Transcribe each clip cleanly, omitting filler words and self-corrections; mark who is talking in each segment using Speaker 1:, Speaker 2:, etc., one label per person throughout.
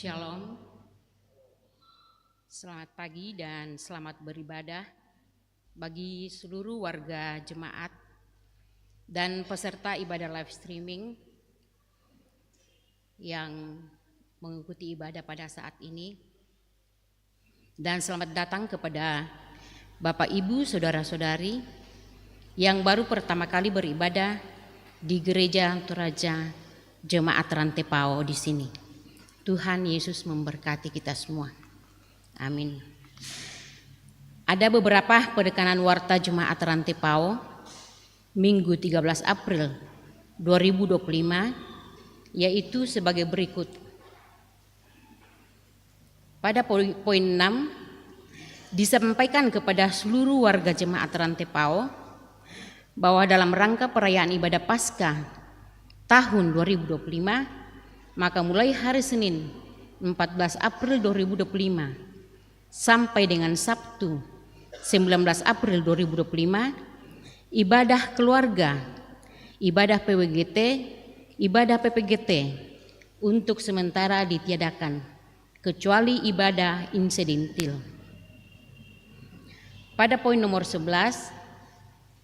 Speaker 1: Shalom, selamat pagi dan selamat beribadah bagi seluruh warga jemaat dan peserta ibadah live streaming yang mengikuti ibadah pada saat ini. Dan selamat datang kepada Bapak Ibu, Saudara-saudari yang baru pertama kali beribadah di Gereja Toraja Jemaat Rantepao di sini. Tuhan Yesus memberkati kita semua. Amin. Ada beberapa penekanan warta Jemaat Rantepao Minggu 13 April 2025 yaitu sebagai berikut. Pada poin 6 disampaikan kepada seluruh warga Jemaat Rantepao bahwa dalam rangka perayaan ibadah Paskah tahun 2025, maka mulai hari Senin 14 April 2025 sampai dengan Sabtu 19 April 2025, ibadah keluarga, ibadah PWGT, ibadah PPGT untuk sementara ditiadakan kecuali ibadah insidentil. Pada poin nomor 11,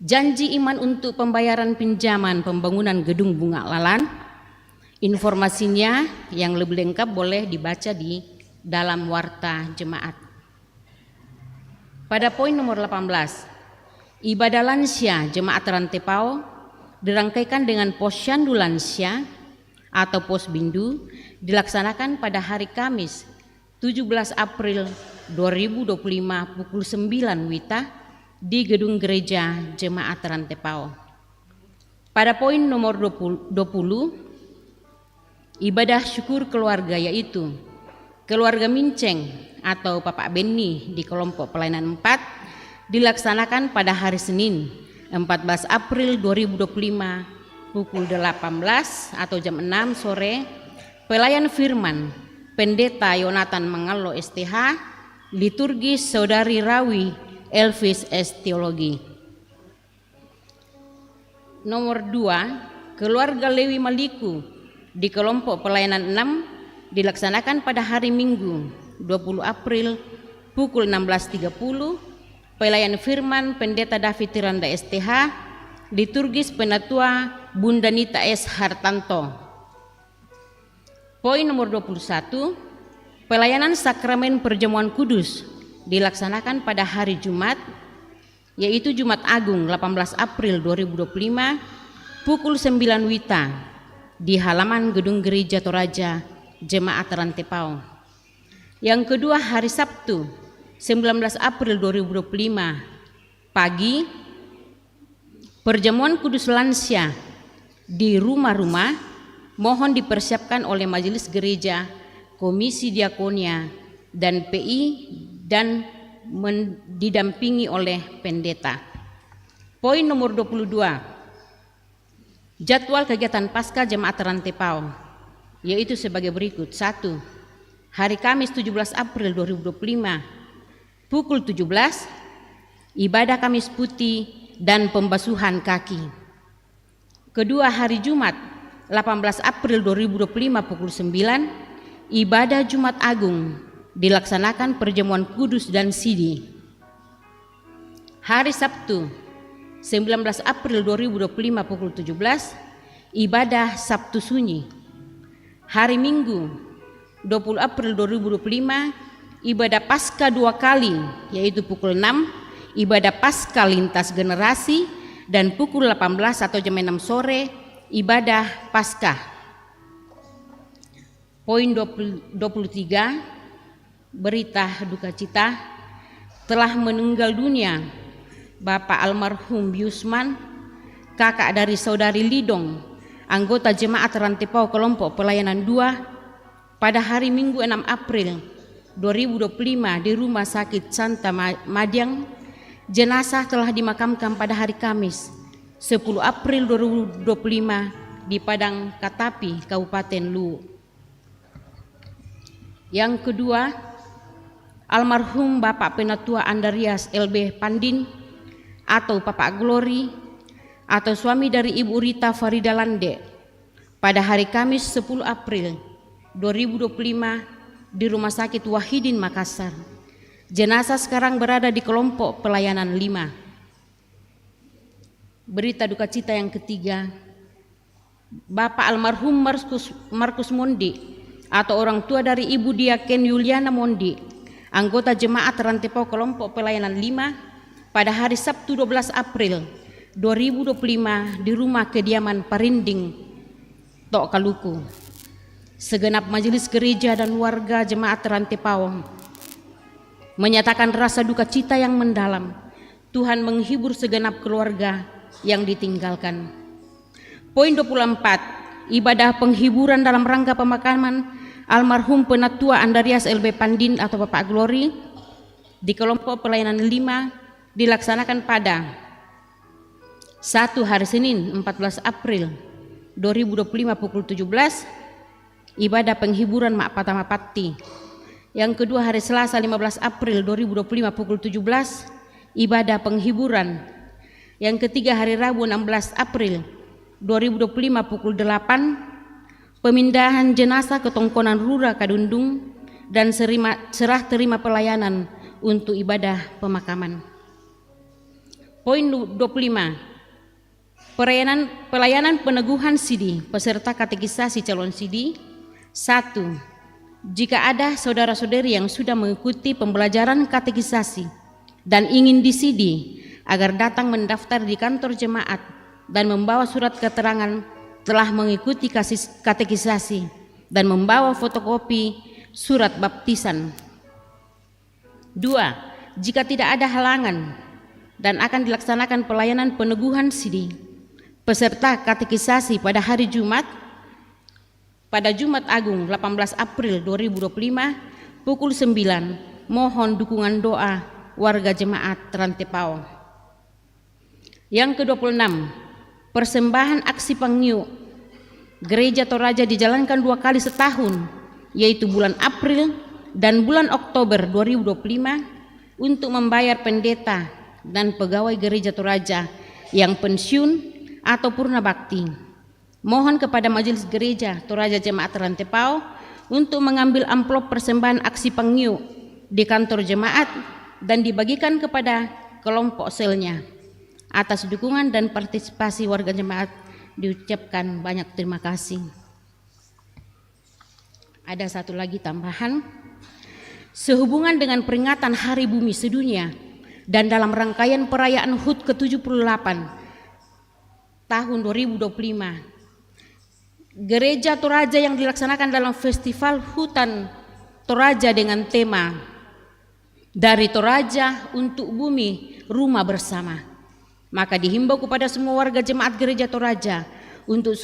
Speaker 1: janji iman untuk pembayaran pinjaman pembangunan gedung Bunga Lalan. Informasinya yang lebih lengkap boleh dibaca di dalam warta jemaat. Pada poin nomor 18, ibadah lansia Jemaat Rantepao dirangkaikan dengan posyandu lansia atau posbindu dilaksanakan pada hari Kamis 17 April 2025 pukul 9 WITA di Gedung Gereja Jemaat Rantepao. Pada poin nomor 20, ibadah syukur keluarga yaitu keluarga Minceng atau Bapak Beni di kelompok pelayanan 4 dilaksanakan pada hari Senin 14 April 2025 pukul 18 atau jam 6 sore. Pelayan firman Pendeta Yonatan Mangalo STH, liturgis Saudari Rawi Elvis S. Teologi. Nomor 2, keluarga Lewi Maliku di kelompok pelayanan 6 dilaksanakan pada hari Minggu 20 April pukul 16.30. Pelayan firman Pendeta David Tiranda STH, liturgis Penatua Bunda Nita S. Hartanto. Poin nomor 21, pelayanan sakramen perjamuan kudus dilaksanakan pada hari Jumat yaitu Jumat Agung 18 April 2025 pukul 9 WITA di halaman Gedung Gereja Toraja Jemaat Rantepao. Yang kedua, hari Sabtu 19 April 2025 pagi, perjamuan kudus lansia di rumah-rumah mohon dipersiapkan oleh Majelis Gereja, Komisi Diakonia dan PI dan didampingi oleh pendeta. Poin nomor 22, jadwal kegiatan Paskah Jemaat Rantepao yaitu sebagai berikut. 1. Hari Kamis 17 April 2025 pukul 17, ibadah Kamis Putih dan pembasuhan kaki. Kedua, hari Jumat 18 April 2025 pukul 9, ibadah Jumat Agung dilaksanakan perjamuan kudus dan sidi. Hari Sabtu 19 April 2025 pukul 17, ibadah Sabtu Sunyi. Hari Minggu 20 April 2025, ibadah Paskah 2 kali yaitu pukul 6, ibadah Paskah lintas generasi, dan pukul 18 atau jam 6 sore, ibadah Paskah. Poin 23, berita duka cita telah meninggal dunia Bapak almarhum Biusman, kakak dari Saudari Lidong, anggota Jemaat Rantepao kelompok pelayanan 2 pada hari Minggu 6 April 2025 di Rumah Sakit Santa Madiang. Jenazah telah dimakamkan pada hari Kamis 10 April 2025 di Padang Katapi, Kabupaten Luwu. Yang kedua, almarhum Bapak Penatua Andarias LB Pandin atau Bapak Glory atau suami dari Ibu Rita Farida Lande pada hari Kamis 10 April 2025 di Rumah Sakit Wahidin Makassar. Jenazah sekarang berada di kelompok pelayanan 5. Berita duka cita yang ketiga, Bapak almarhum Markus Mondi atau orang tua dari Ibu Diaken Yuliana Mondi, anggota jemaat Rantepau kelompok pelayanan 5, pada hari Sabtu 12 April 2025 di rumah kediaman Parinding, Tok Kaluku. Segenap majelis gereja dan warga jemaat Rantepau menyatakan rasa duka cita yang mendalam. Tuhan menghibur segenap keluarga yang ditinggalkan. Poin 24, ibadah penghiburan dalam rangka pemakaman almarhum Penatua Andarias LB Pandin atau Bapak Glory di kelompok pelayanan 5 dilaksanakan pada 1. hari Senin 14 April 2025 pukul 17, ibadah penghiburan Mak Patama Patti. Yang kedua, hari Selasa 15 April 2025 pukul 17, ibadah penghiburan. Yang ketiga, hari Rabu 16 April 2025 pukul 8, pemindahan jenazah ke Tongkonan Rura Kadundung dan serah terima pelayanan untuk ibadah pemakaman. Poin 25, pelayanan peneguhan sidi peserta katekisasi calon sidi. 1. Jika ada saudara-saudari yang sudah mengikuti pembelajaran katekisasi dan ingin disidi agar datang mendaftar di kantor jemaat dan membawa surat keterangan telah mengikuti katekisasi dan membawa fotokopi surat baptisan. 2. Jika tidak ada halangan dan akan dilaksanakan pelayanan peneguhan sidi peserta katekisasi pada hari Jumat, pada Jumat Agung 18 April 2025 pukul 9, mohon dukungan doa warga jemaat Rantepau. Yang ke-26, persembahan aksi Pangyu Gereja Toraja dijalankan 2 kali setahun, yaitu bulan April dan bulan Oktober 2025 untuk membayar pendeta dan pegawai Gereja Toraja yang pensiun atau purna bakti. Mohon kepada Majelis Gereja Toraja Jemaat Rantepau untuk mengambil amplop persembahan aksi Pangyu di kantor jemaat dan dibagikan kepada kelompok selnya. Atas dukungan dan partisipasi warga jemaat diucapkan banyak terima kasih. Ada satu lagi tambahan, sehubungan dengan peringatan Hari Bumi Sedunia dan dalam rangkaian perayaan HUT ke-78 tahun 2025, Gereja Toraja yang dilaksanakan dalam Festival Hutan Toraja dengan tema Dari Toraja untuk Bumi Rumah Bersama, maka dihimbau kepada semua warga jemaat Gereja Toraja untuk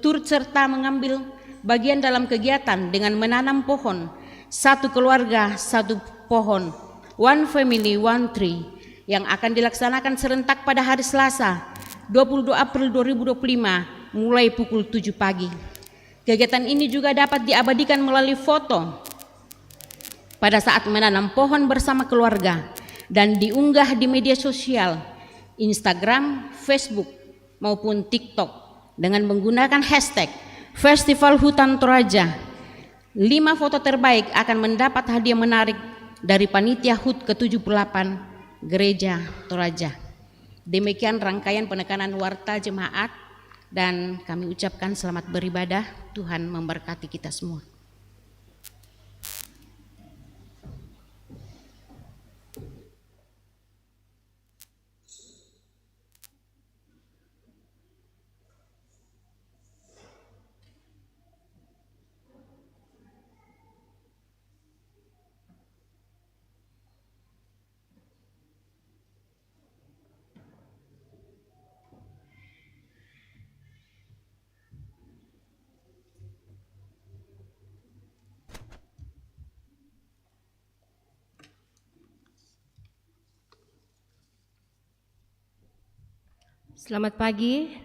Speaker 1: turut serta mengambil bagian dalam kegiatan dengan menanam pohon, 1 keluarga 1 pohon, 1 family 1 tree, yang akan dilaksanakan serentak pada hari Selasa 22 April 2025 mulai pukul 7 pagi. Kegiatan ini juga dapat diabadikan melalui foto pada saat menanam pohon bersama keluarga dan diunggah di media sosial Instagram, Facebook maupun TikTok dengan menggunakan hashtag Festival Hutan Toraja. 5 foto terbaik akan mendapat hadiah menarik dari panitia HUT ke-78 Gereja Toraja. Demikian rangkaian penekanan warta jemaat dan kami ucapkan selamat beribadah. Tuhan memberkati kita semua.
Speaker 2: Selamat pagi,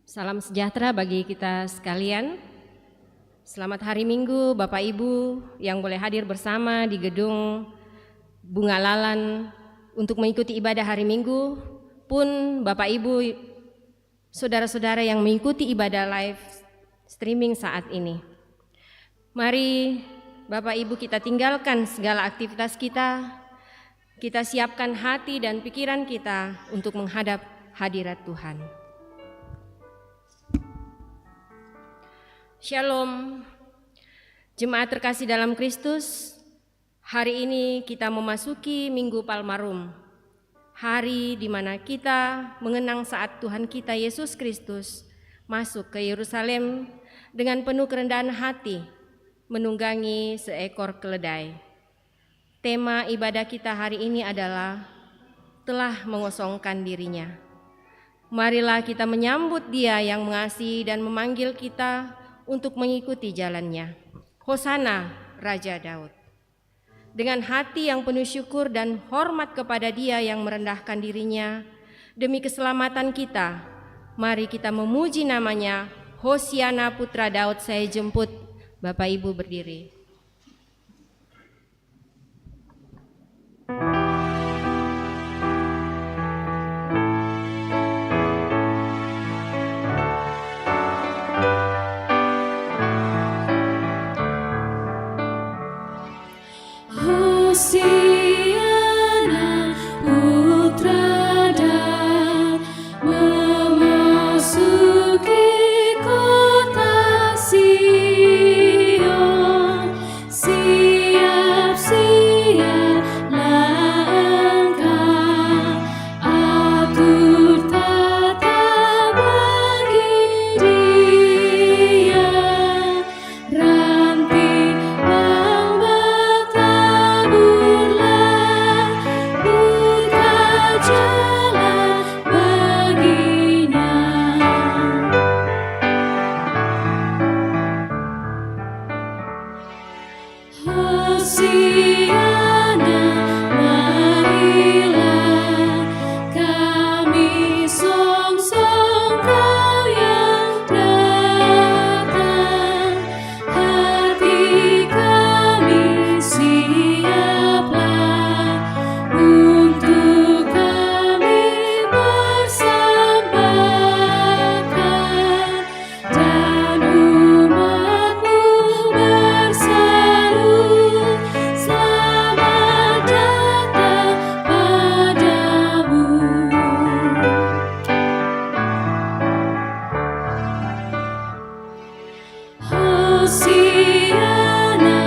Speaker 2: salam sejahtera bagi kita sekalian. Selamat hari Minggu Bapak Ibu yang boleh hadir bersama di gedung Bunga Lalan untuk mengikuti ibadah hari Minggu, pun Bapak Ibu, saudara-saudara yang mengikuti ibadah live streaming saat ini. Mari Bapak Ibu kita tinggalkan segala aktivitas kita siapkan hati dan pikiran kita untuk menghadap hadirat Tuhan. Shalom, jemaat terkasih dalam Kristus. Hari ini kita memasuki Minggu Palmarum, hari di mana kita mengenang saat Tuhan kita Yesus Kristus masuk ke Yerusalem dengan penuh kerendahan hati, menunggangi seekor keledai. Tema ibadah kita hari ini adalah telah mengosongkan dirinya. Marilah kita menyambut Dia yang mengasihi dan memanggil kita untuk mengikuti jalannya. Hosana Raja Daud. Dengan hati yang penuh syukur dan hormat kepada Dia yang merendahkan dirinya demi keselamatan kita, mari kita memuji namanya. Hosiana Putra Daud saya jemput. Bapak Ibu berdiri.
Speaker 3: Hosiana Putra Daud memasuki kota Sion, siap-siaplah engkau, atur tata bagi Dia, ranting bertaburlah, buka jalan baginya. Hosiana, marilah kami songsong Kau yang datang, hati kami siaplah untuk kami persembahkan, dan umat-Mu berseru, selamat datang padamu. Hosiana,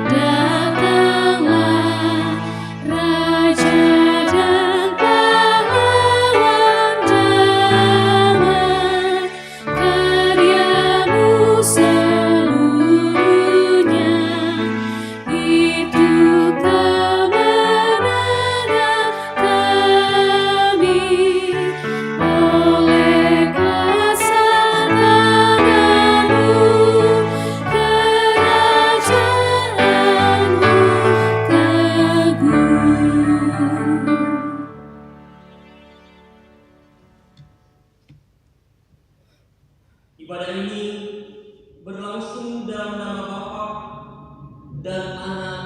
Speaker 3: datanglah Raja dan pahlawan damai, karya-Mu seluruhnya itu kemenangan kami, oleh kuasa tangan-Mu, kerajaan-Mu teguh.
Speaker 4: Ibadah ini berlangsung dalam nama Bapa dan Anak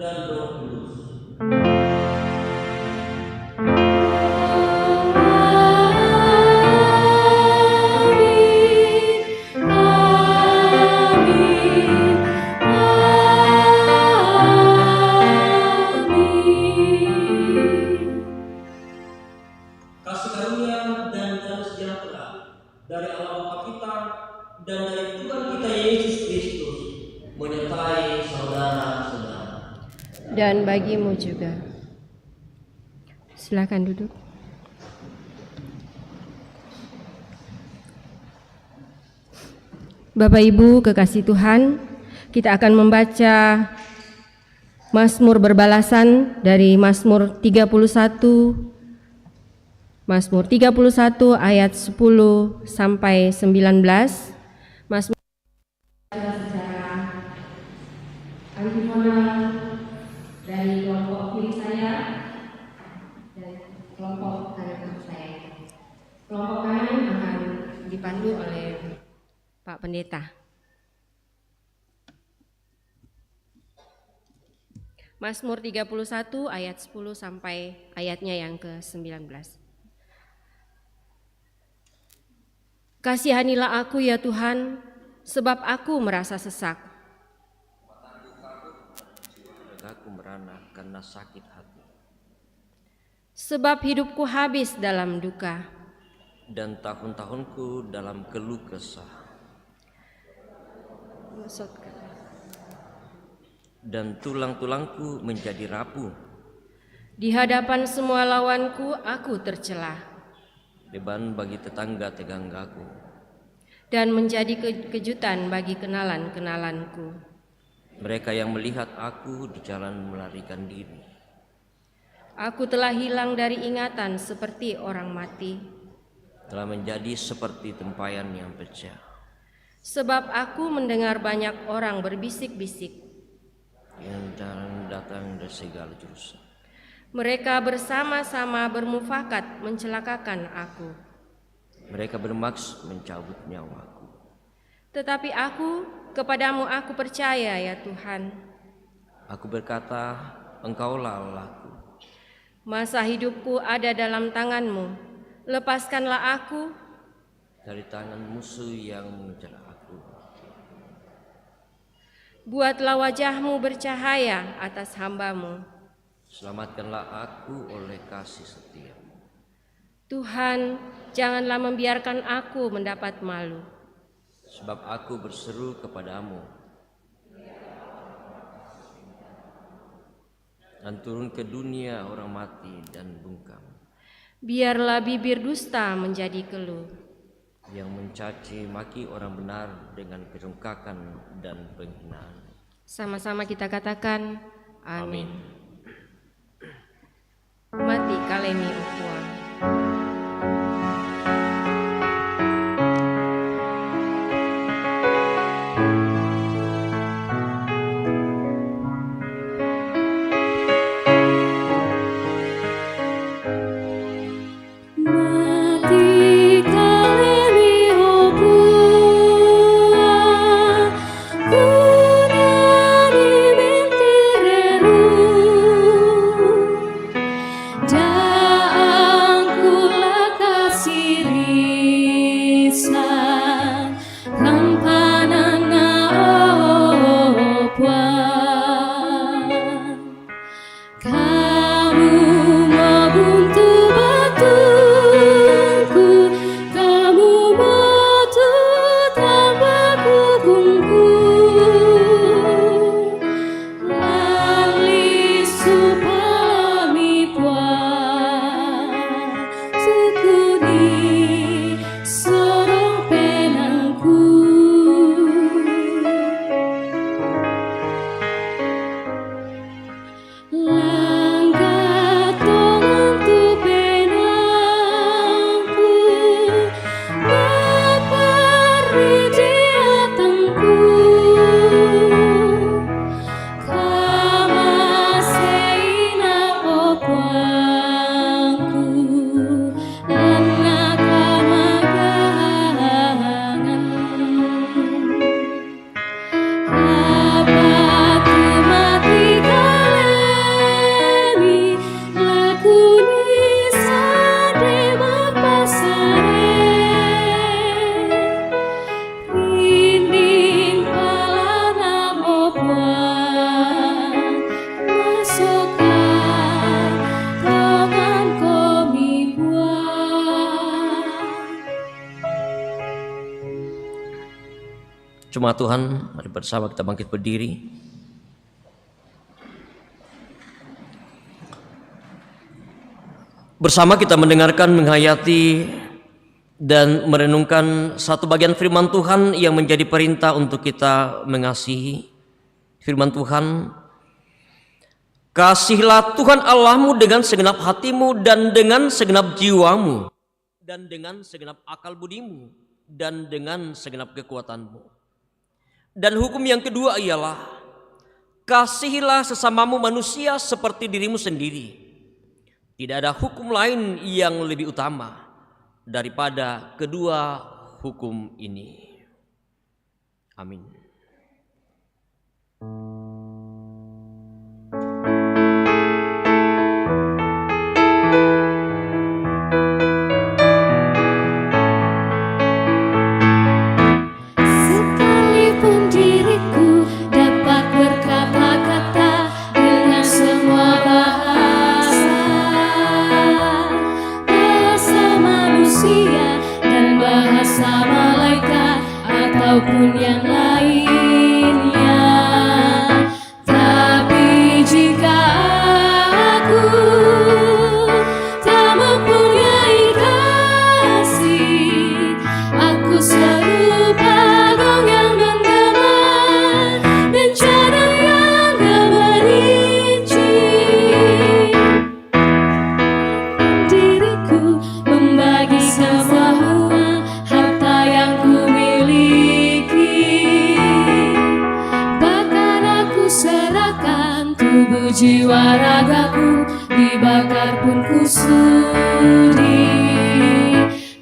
Speaker 4: dan Roh Kudus.
Speaker 3: Amin, amin, amin.
Speaker 4: Kasih karunia dan damai sejahtera dari Allah Bapa kita dan dari Tuhan kita Yesus Kristus menyertai saudara-saudara.
Speaker 2: Dan bagimu juga. Silakan duduk. Bapak Ibu kekasih Tuhan, kita akan membaca Mazmur berbalasan dari Mazmur 31 ayat 10 sampai 19. Mazmur secara antifonal dari kelompok kiri saya dan kelompok kanan saya. Kelompok kanan akan dipandu oleh Pak Pendeta. Mazmur 31 ayat 10 sampai ayatnya yang ke-19. Kasihanilah aku ya Tuhan, sebab aku merasa sesak.
Speaker 5: aku merana karena sakit hati.
Speaker 2: Sebab hidupku habis dalam duka,
Speaker 5: Dan tahun-tahunku dalam keluh kesah. Dan tulang-tulangku menjadi rapuh.
Speaker 2: di hadapan semua lawanku aku tercela,
Speaker 5: Beban bagi tetangga-tetanggaku.
Speaker 2: dan menjadi kejutan bagi kenalan-kenalanku.
Speaker 5: Mereka yang melihat aku di jalan melarikan diri.
Speaker 2: Aku telah hilang dari ingatan seperti orang mati,
Speaker 5: Telah menjadi seperti tempayan yang pecah.
Speaker 2: sebab aku mendengar banyak orang berbisik-bisik.
Speaker 5: Yang datang dari segala jurusan.
Speaker 2: Mereka bersama-sama bermufakat mencelakakan aku.
Speaker 5: Mereka bermaksud mencabut nyawaku.
Speaker 2: Tetapi kepadamu aku percaya ya Tuhan.
Speaker 5: Aku berkata, Engkaulah Allahku.
Speaker 2: Masa hidupku ada dalam tangan-Mu. Lepaskanlah aku
Speaker 5: Dari tangan musuh yang mengejar aku.
Speaker 2: Buatlah wajah-Mu bercahaya atas hamba-Mu.
Speaker 5: Selamatkanlah aku oleh kasih setia-Mu.
Speaker 2: Tuhan, janganlah membiarkan aku mendapat malu.
Speaker 5: Sebab aku berseru kepadamu. Dan turun ke dunia orang mati dan bungkam.
Speaker 2: Biarlah bibir dusta menjadi keluh.
Speaker 5: Yang mencaci maki orang benar dengan kerungkakan dan penghinaan.
Speaker 2: Sama-sama kita katakan,
Speaker 5: Amin.
Speaker 2: amin. Mati kalemi ukuan.
Speaker 3: Mati kalemi opua, kunani mentireru, daangku lakasi risan, lampanan opuan. Kamu membuntu batuku, kamu batu tambah kukungku, lali supalami puan, sukuni sorong penangku. Langkah tongan tu penangku, bapari diatangku, kama seina opuangku, lana kamagangan. Abatu mati kalemi, lakuni sade mapasare, rinding palana opuan, masokan tangan komi buat.
Speaker 5: Jemaat Tuhan, mari bersama kita bangkit berdiri. Bersama kita mendengarkan, menghayati, dan merenungkan satu bagian firman Tuhan yang menjadi perintah untuk kita mengasihi. Firman Tuhan, kasihilah Tuhan Allahmu dengan segenap hatimu dan dengan segenap jiwamu dan dengan segenap akal budimu dan dengan segenap kekuatanmu. Dan hukum yang kedua ialah, kasihilah sesamamu manusia seperti dirimu sendiri. Tidak ada hukum lain yang lebih utama daripada kedua hukum ini. Amin.
Speaker 3: Sekalipun diriku dapat berkata-kata dengan maupun yang lainnya. Tapi jika aku tak mempunyai kasih, aku serupa gong yang menggema dan cadang yang gemerinci. Diriku membagi semua harta yang kumiliki, bahkan aku serahkan tubuh jiwa ragaku, dibakar pun ku sudi.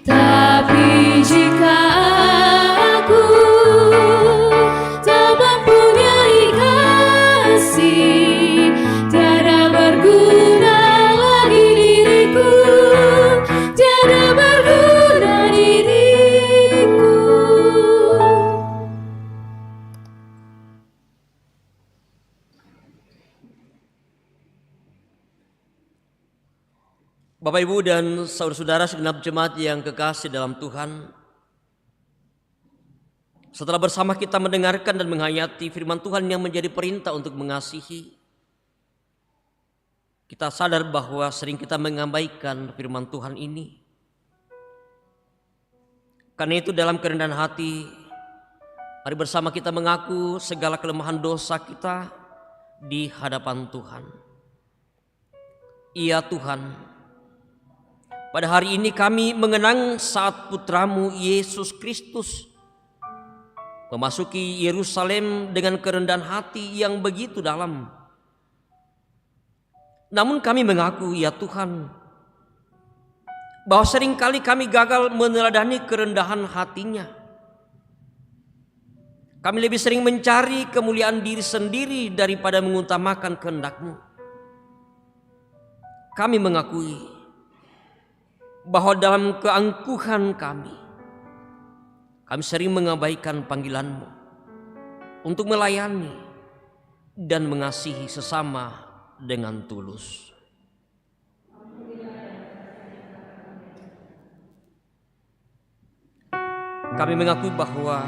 Speaker 3: Tapi jika aku tak mempunyai kasih, tiada berguna lagi diriku, tiada berguna diriku.
Speaker 5: Bapak, Ibu, dan saudara-saudara segenap jemaat yang kekasih dalam Tuhan, setelah bersama kita mendengarkan dan menghayati firman Tuhan yang menjadi perintah untuk mengasihi, kita sadar bahwa sering kita mengabaikan firman Tuhan ini. Karena itu dalam kerendahan hati, mari bersama kita mengaku segala kelemahan dosa kita di hadapan Tuhan. Ya Tuhan, pada hari ini kami mengenang saat putramu Yesus Kristus memasuki Yerusalem dengan kerendahan hati yang begitu dalam. Namun kami mengaku, ya Tuhan, bahwa seringkali kami gagal meneladani kerendahan hatinya. Kami lebih sering mencari kemuliaan diri sendiri daripada mengutamakan kehendak-Mu. Kami mengakui bahwa dalam keangkuhan kami sering mengabaikan panggilan-Mu untuk melayani dan mengasihi sesama dengan tulus. Kami mengakui bahwa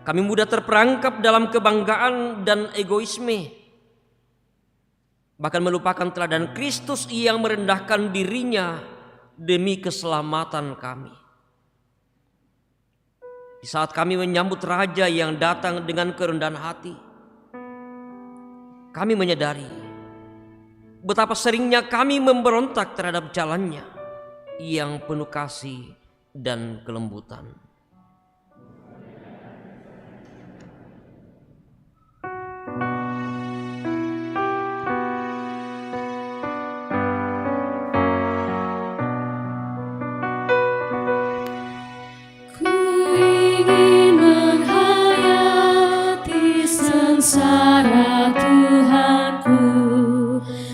Speaker 5: kami mudah terperangkap dalam kebanggaan dan egoisme, bahkan melupakan teladan Kristus yang merendahkan dirinya demi keselamatan kami. Di saat kami menyambut Raja yang datang dengan kerendahan hati, kami menyadari betapa seringnya kami memberontak terhadap jalannya yang penuh kasih dan kelembutan.
Speaker 3: Sengsara Tuhanku,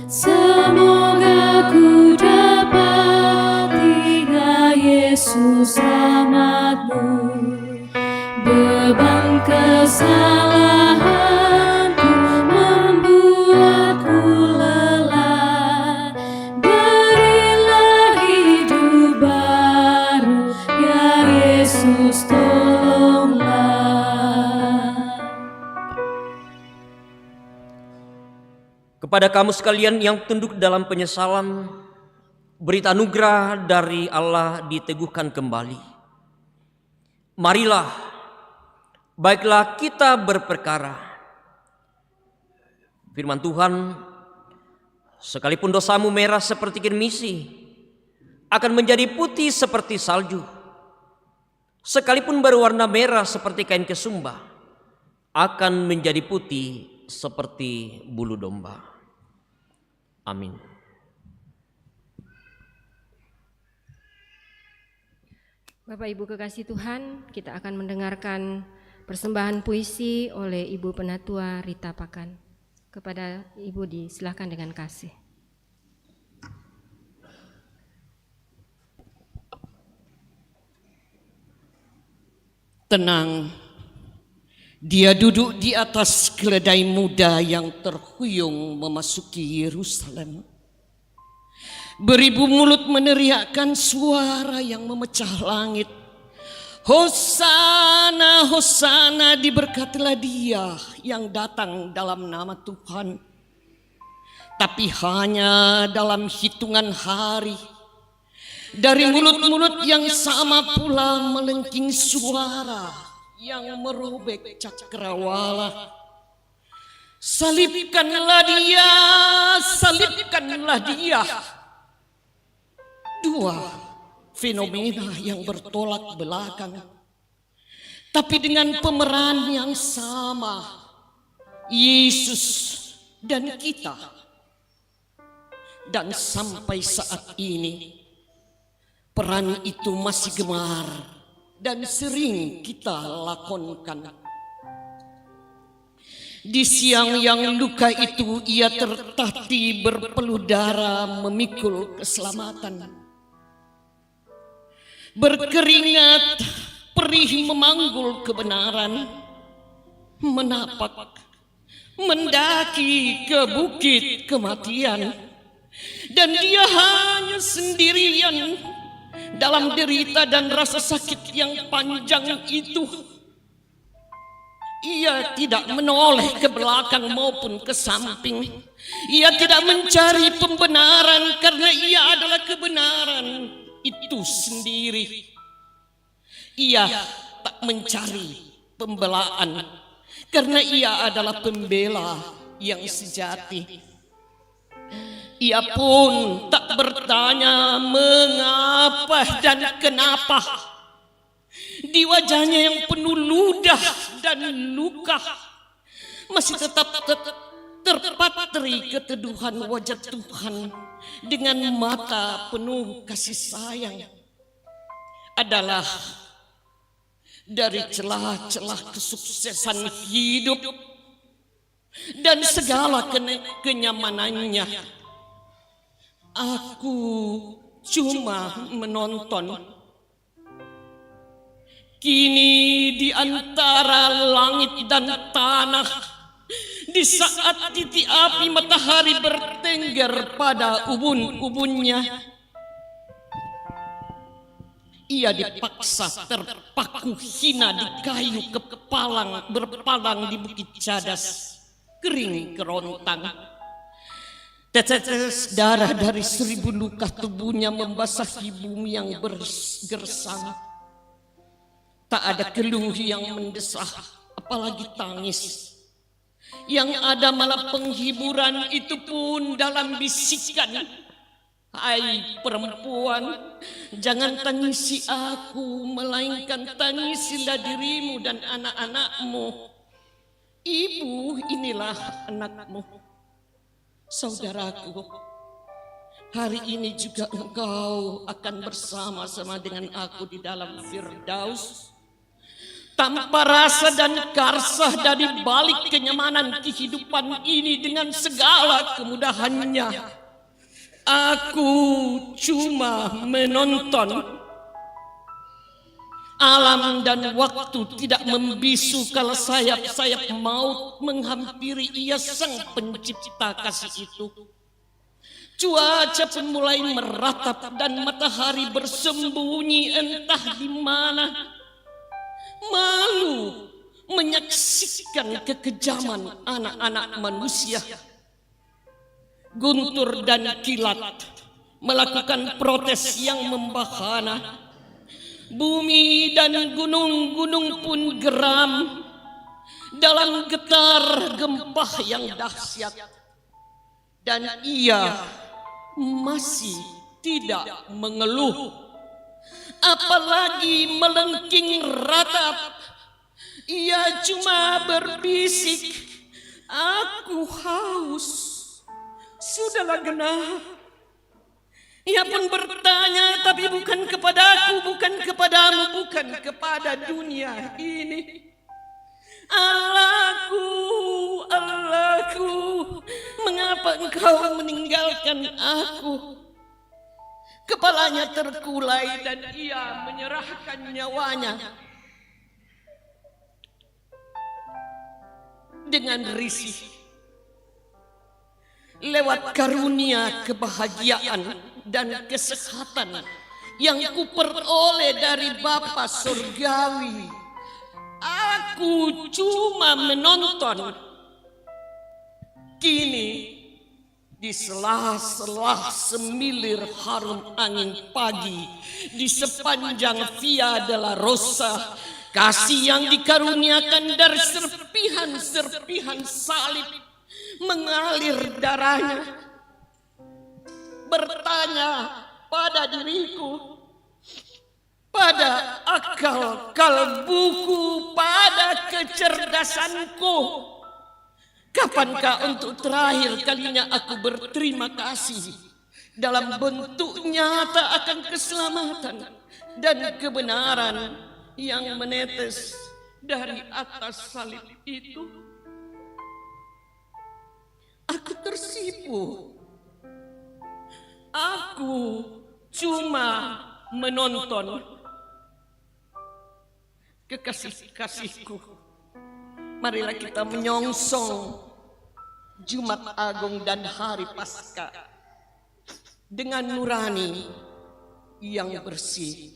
Speaker 3: semoga ku dapat ingat Yesus rahmat-Mu. Beban kesalahanku membuatku lelah, berilah hidup baru, ya Yesus tolonglah.
Speaker 5: Kepada kamu sekalian yang tunduk dalam penyesalan, berita anugerah dari Allah diteguhkan kembali. Marilah, baiklah kita berperkara. Firman Tuhan, sekalipun dosamu merah seperti kirmisi, akan menjadi putih seperti salju. Sekalipun berwarna merah seperti kain kesumba, akan menjadi putih seperti bulu domba. Amin.
Speaker 2: Bapak Ibu kekasih Tuhan, kita akan mendengarkan persembahan puisi oleh Ibu Penatua Rita Pakan. Kepada Ibu disilakan dengan kasih.
Speaker 6: Tenang, dia duduk di atas keledai muda yang terhuyung memasuki Yerusalem. Beribu mulut meneriakkan suara yang memecah langit. Hosana, Hosana, diberkatilah dia yang datang dalam nama Tuhan. Tapi hanya dalam hitungan hari, dari mulut-mulut yang sama pula melengking suara yang merobek cakrawala. Salibkanlah dia, salibkanlah dia. Dua fenomena yang bertolak belakang, tapi dengan pemeran yang sama, Yesus dan kita. Dan sampai saat ini peran itu masih gemar dan sering kita lakonkan. Di siang yang luka itu ia tertatih berpeluh darah memikul keselamatan. Berkeringat perih memanggul kebenaran, menapak mendaki ke bukit kematian. Dan dia hanya sendirian dalam derita dan rasa sakit yang panjang itu. Ia tidak menoleh ke belakang maupun ke samping. Ia tidak mencari pembenaran karena ia adalah kebenaran itu sendiri. Ia tak mencari pembelaan karena ia adalah pembela yang sejati. Ia pun tak bertanya mengapa dan kenapa. Di wajahnya yang penuh ludah dan luka masih tetap terpatri keteduhan wajah Tuhan dengan mata penuh kasih sayang. Adalah dari celah-celah kesuksesan hidup dan segala kenyamanannya. Aku cuma menonton. Kini di antara langit dan tanah, di saat titik api matahari bertengger pada ubun-ubunnya, ia dipaksa terpaku hina di kayu berpalang di Bukit Cadas, kering kerontang. Tetes darah dari 1000 luka tubuhnya membasahi bumi yang bergersang. Tak ada keluh yang mendesah, apalagi tangis. Yang ada malah penghiburan, itu pun dalam bisikan. Hai perempuan, jangan tangisi aku, melainkan tangisilah dirimu dan anak-anakmu. Ibu, inilah anakmu. Saudaraku, hari ini juga engkau akan bersama-sama dengan aku di dalam Firdaus. Tanpa rasa dan karsah dari balik kenyamanan kehidupan ini dengan segala kemudahannya, aku cuma menonton. Alam dan waktu tidak membisu kalau sayap-sayap maut menghampiri ia sang pencipta kasih itu. Cuaca pun mulai meratap dan matahari bersembunyi entah di mana. Malu menyaksikan kekejaman anak-anak manusia. Guntur dan Kilat melakukan protes yang membahana. Bumi dan gunung-gunung pun geram dalam getar gempa yang dahsyat. Dan ia masih tidak mengeluh, apalagi melengking ratap. Ia cuma berbisik, aku haus, sudahlah genap. Ia pun bertanya, tapi bukan kepadaku, bukan kepadamu, bukan kepada dunia ini. Allahku, Allahku, mengapa engkau meninggalkan aku? Kepalanya terkulai dan ia menyerahkan nyawanya. Dengan risih, lewat karunia kebahagiaan dan kesehatan yang kuperoleh dari Bapa Surgawi. Aku cuma menonton. Kini di sela-sela semilir harum angin pagi, di sepanjang Via Dolorosa, kasih yang dikaruniakan dari serpihan-serpihan salib mengalir darahnya, bertanya pada diriku, pada akal kalbuku, pada kecerdasanku, kapankah untuk terakhir kalinya aku berterima kasih dalam bentuk nyata akan keselamatan dan kebenaran yang menetes dari atas salib itu? Aku tersipu. Aku cuma menonton. Kekasih-kasihku, marilah kita menyongsong Jumat Agung dan Hari Paskah dengan nurani yang bersih.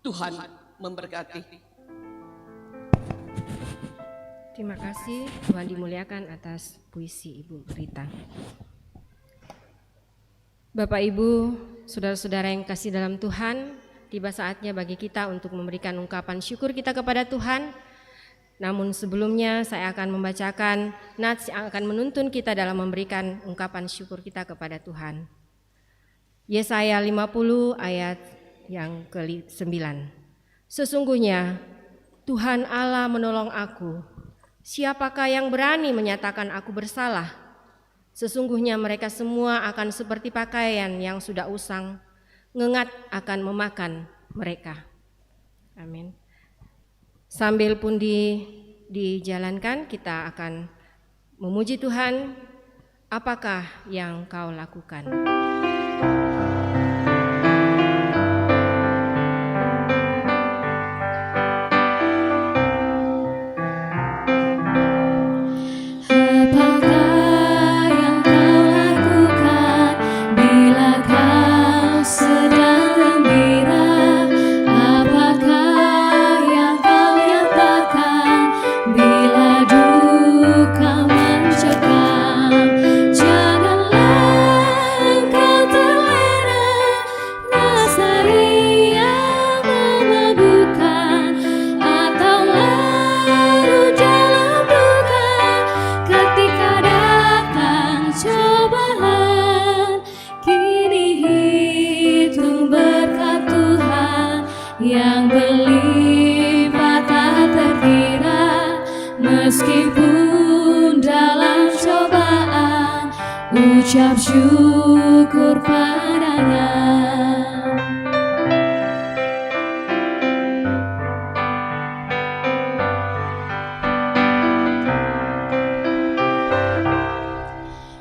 Speaker 6: Tuhan memberkati.
Speaker 2: Terima kasih, Tuhan dimuliakan atas puisi Ibu Rita. Bapak Ibu, saudara-saudara yang kasih dalam Tuhan, tiba saatnya bagi kita untuk memberikan ungkapan syukur kita kepada Tuhan. Namun sebelumnya saya akan membacakan nats yang akan menuntun kita dalam memberikan ungkapan syukur kita kepada Tuhan. Yesaya 50 ayat yang ke-9. Sesungguhnya Tuhan Allah menolong aku. Siapakah yang berani menyatakan aku bersalah? Sesungguhnya mereka semua akan seperti pakaian yang sudah usang, ngengat akan memakan mereka. Amin. Sambil pun dijalankan, kita akan memuji Tuhan. Apakah yang kau lakukan?
Speaker 3: Meskipun dalam cobaan, ucap syukur padanya.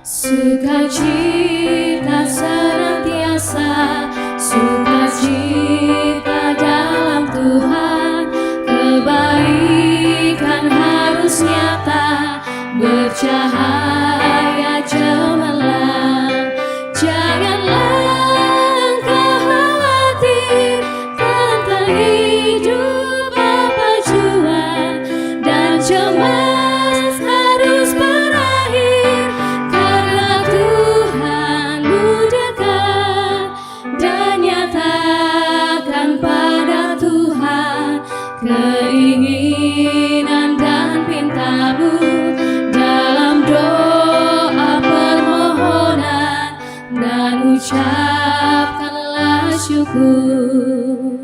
Speaker 3: Sukacita senantiasa, sukacita dalam Tuhan, kebaikan harus nyata, bercahaya cemerlang. Janganlah engkau khawatir tentang hidup apa jua, dan cemas harus berakhir, karena Tuhanmu dekat, dan nyatakan pada Tuhan keinginan dan pintamu dalam doa permohonan, dan ucapkanlah syukur.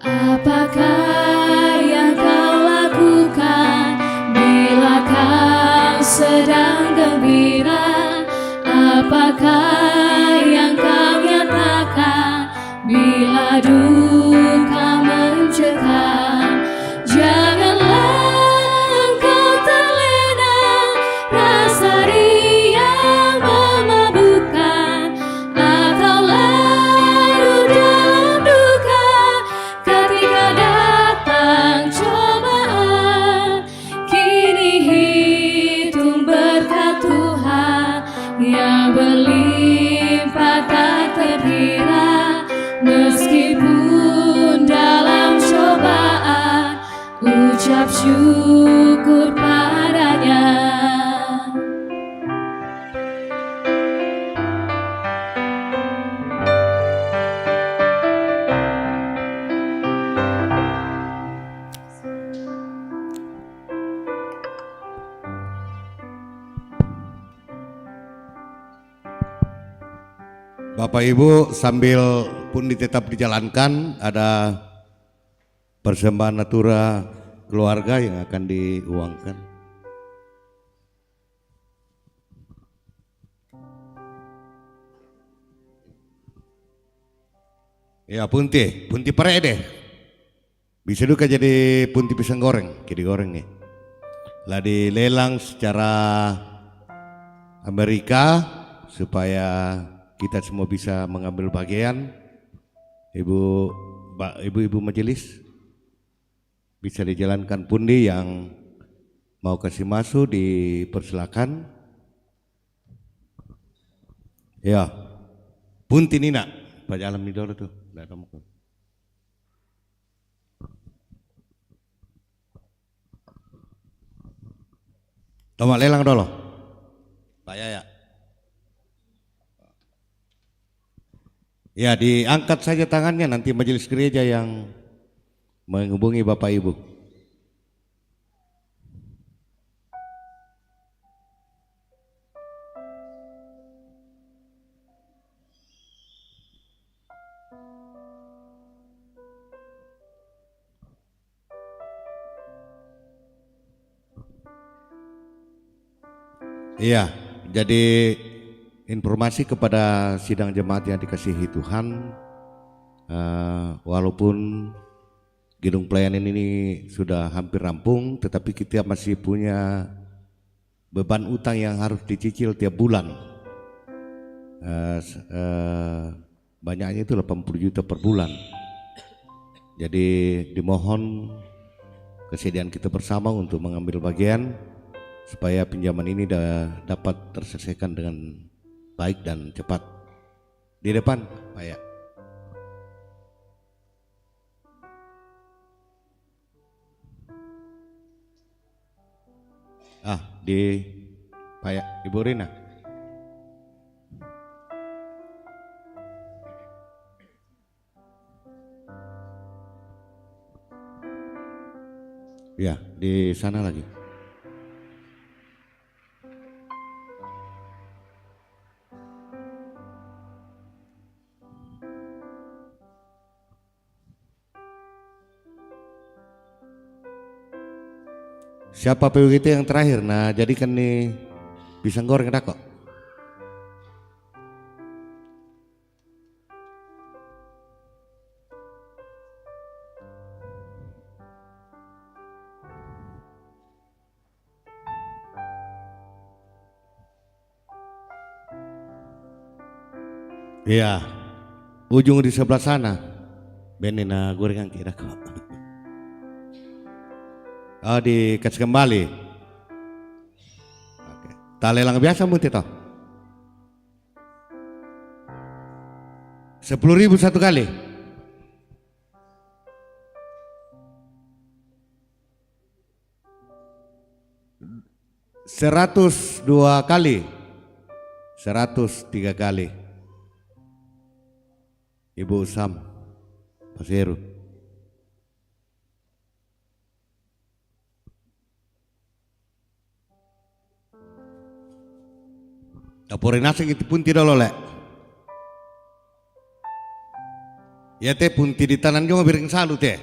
Speaker 3: Apakah yang kau lakukan bila kau sedang gembira? Apakah yang kau nyatakan bila duka mencekam? Janganlah engkau mengucap syukur padanya.
Speaker 7: Bapak Ibu, sambil pundi tetap dijalankan, ada persembahan natura keluarga yang akan diuangkan. Ya punti pare deh. Bisa juga jadi punti pisang goreng, kiri goreng nih. Lah dilelang secara Amerika supaya kita semua bisa mengambil bagian. Ibu-ibu majelis bisa dijalankan pundi yang mau kasih masuk dipersilakan. Ya, punti Nina, Pak Jalan Midoro tuh. Toma lelang dulu, Pak Yaya. Ya, diangkat saja tangannya, nanti majelis gereja yang menghubungi Bapak Ibu. Iya, jadi informasi kepada sidang jemaat yang dikasihi Tuhan, walaupun gedung pelayanan ini sudah hampir rampung, tetapi kita masih punya beban utang yang harus dicicil tiap bulan. Banyaknya itu 80 juta per bulan. Jadi dimohon kesediaan kita bersama untuk mengambil bagian supaya pinjaman ini dapat terselesaikan dengan baik dan cepat. Di depan, Pak ya. Di Pak ya, Ibu Rina. Ya, di sana lagi. Siapa PWGT yang terakhir? Nah, jadikan nih pisang goreng ada kok. Iya, ujung di sebelah sana. Benina gorengan kira kok. Oh, dikasih kembali. Oke. Talelang biasa muti toh. 10.000 satu kali. Seratus 2 kali. 103 kali. Ibu Usam, Pak Heru. Taporin nasi itu pun tidak lolek. Ya teh pun di tanan juga biring salu teh.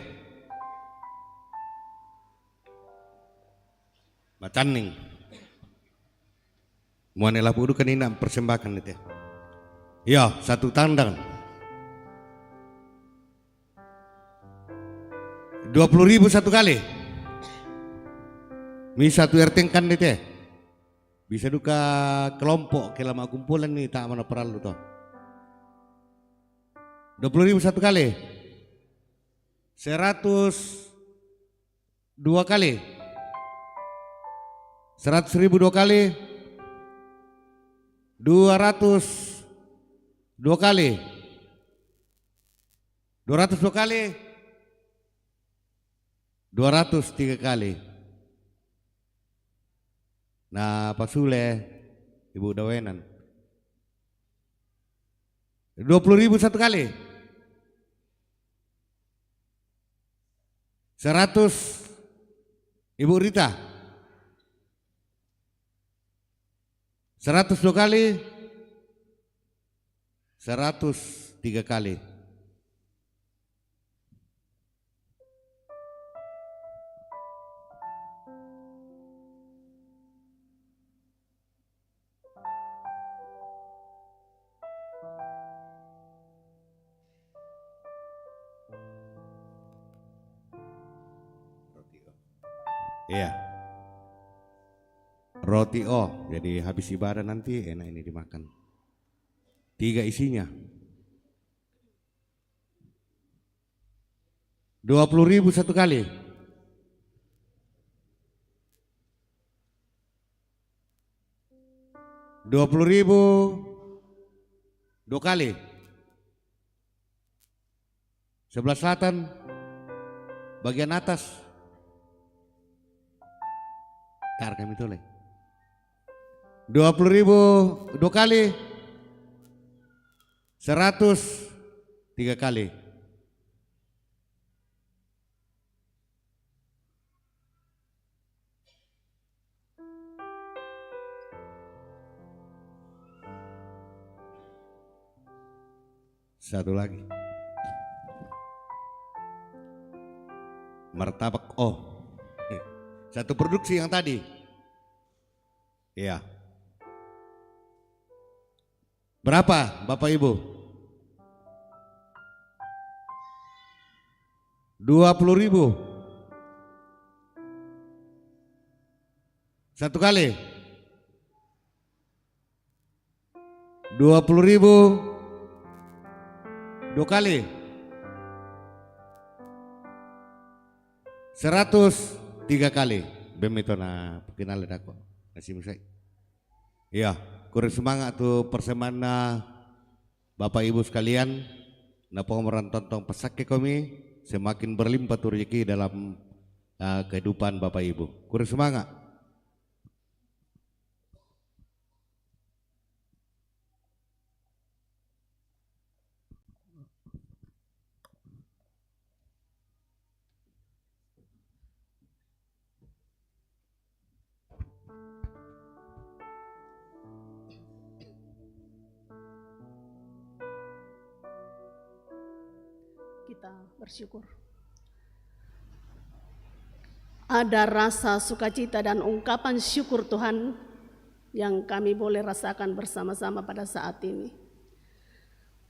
Speaker 7: Bataning. Muanelah pudu kan ini persembahkan teh. Ya, satu tandang. 20.000 satu kali. Mi satu ertengkan teh. Bisa duka kelompok kelama kumpulan nih tak mana perlu toh. 20.000 satu kali. 102 kali. 100.000 2 kali. 200 2 kali. 200 2 kali. 203 kali. Nah, Pak Sule, Ibu Dawenan. 20.000 satu kali. 100 Ibu Rita. 102 kali. 103 kali. Iya. Roti O, jadi habis ibadah nanti enak ini dimakan. 3 isinya. 20.000 satu kali. 20.000 2 kali. Sebelah selatan, bagian atas. Tar kami toleh. 20.000 2 kali. 103 kali. Satu lagi. Martabak oh. Satu produksi yang tadi. Iya. Berapa Bapak Ibu? 20.000 satu kali. 20.000 2 kali. 103 kali. Bem itu na kenal dako. Kasih musik. Iya, kurang semangat tuh persembahan Bapak Ibu sekalian. Na pemeran tontong pesake kami semakin berlimpah tuh rezeki dalam kehidupan Bapak Ibu. Kurang semangat.
Speaker 8: Kita bersyukur. Ada rasa sukacita dan ungkapan syukur Tuhan yang kami boleh rasakan bersama-sama pada saat ini.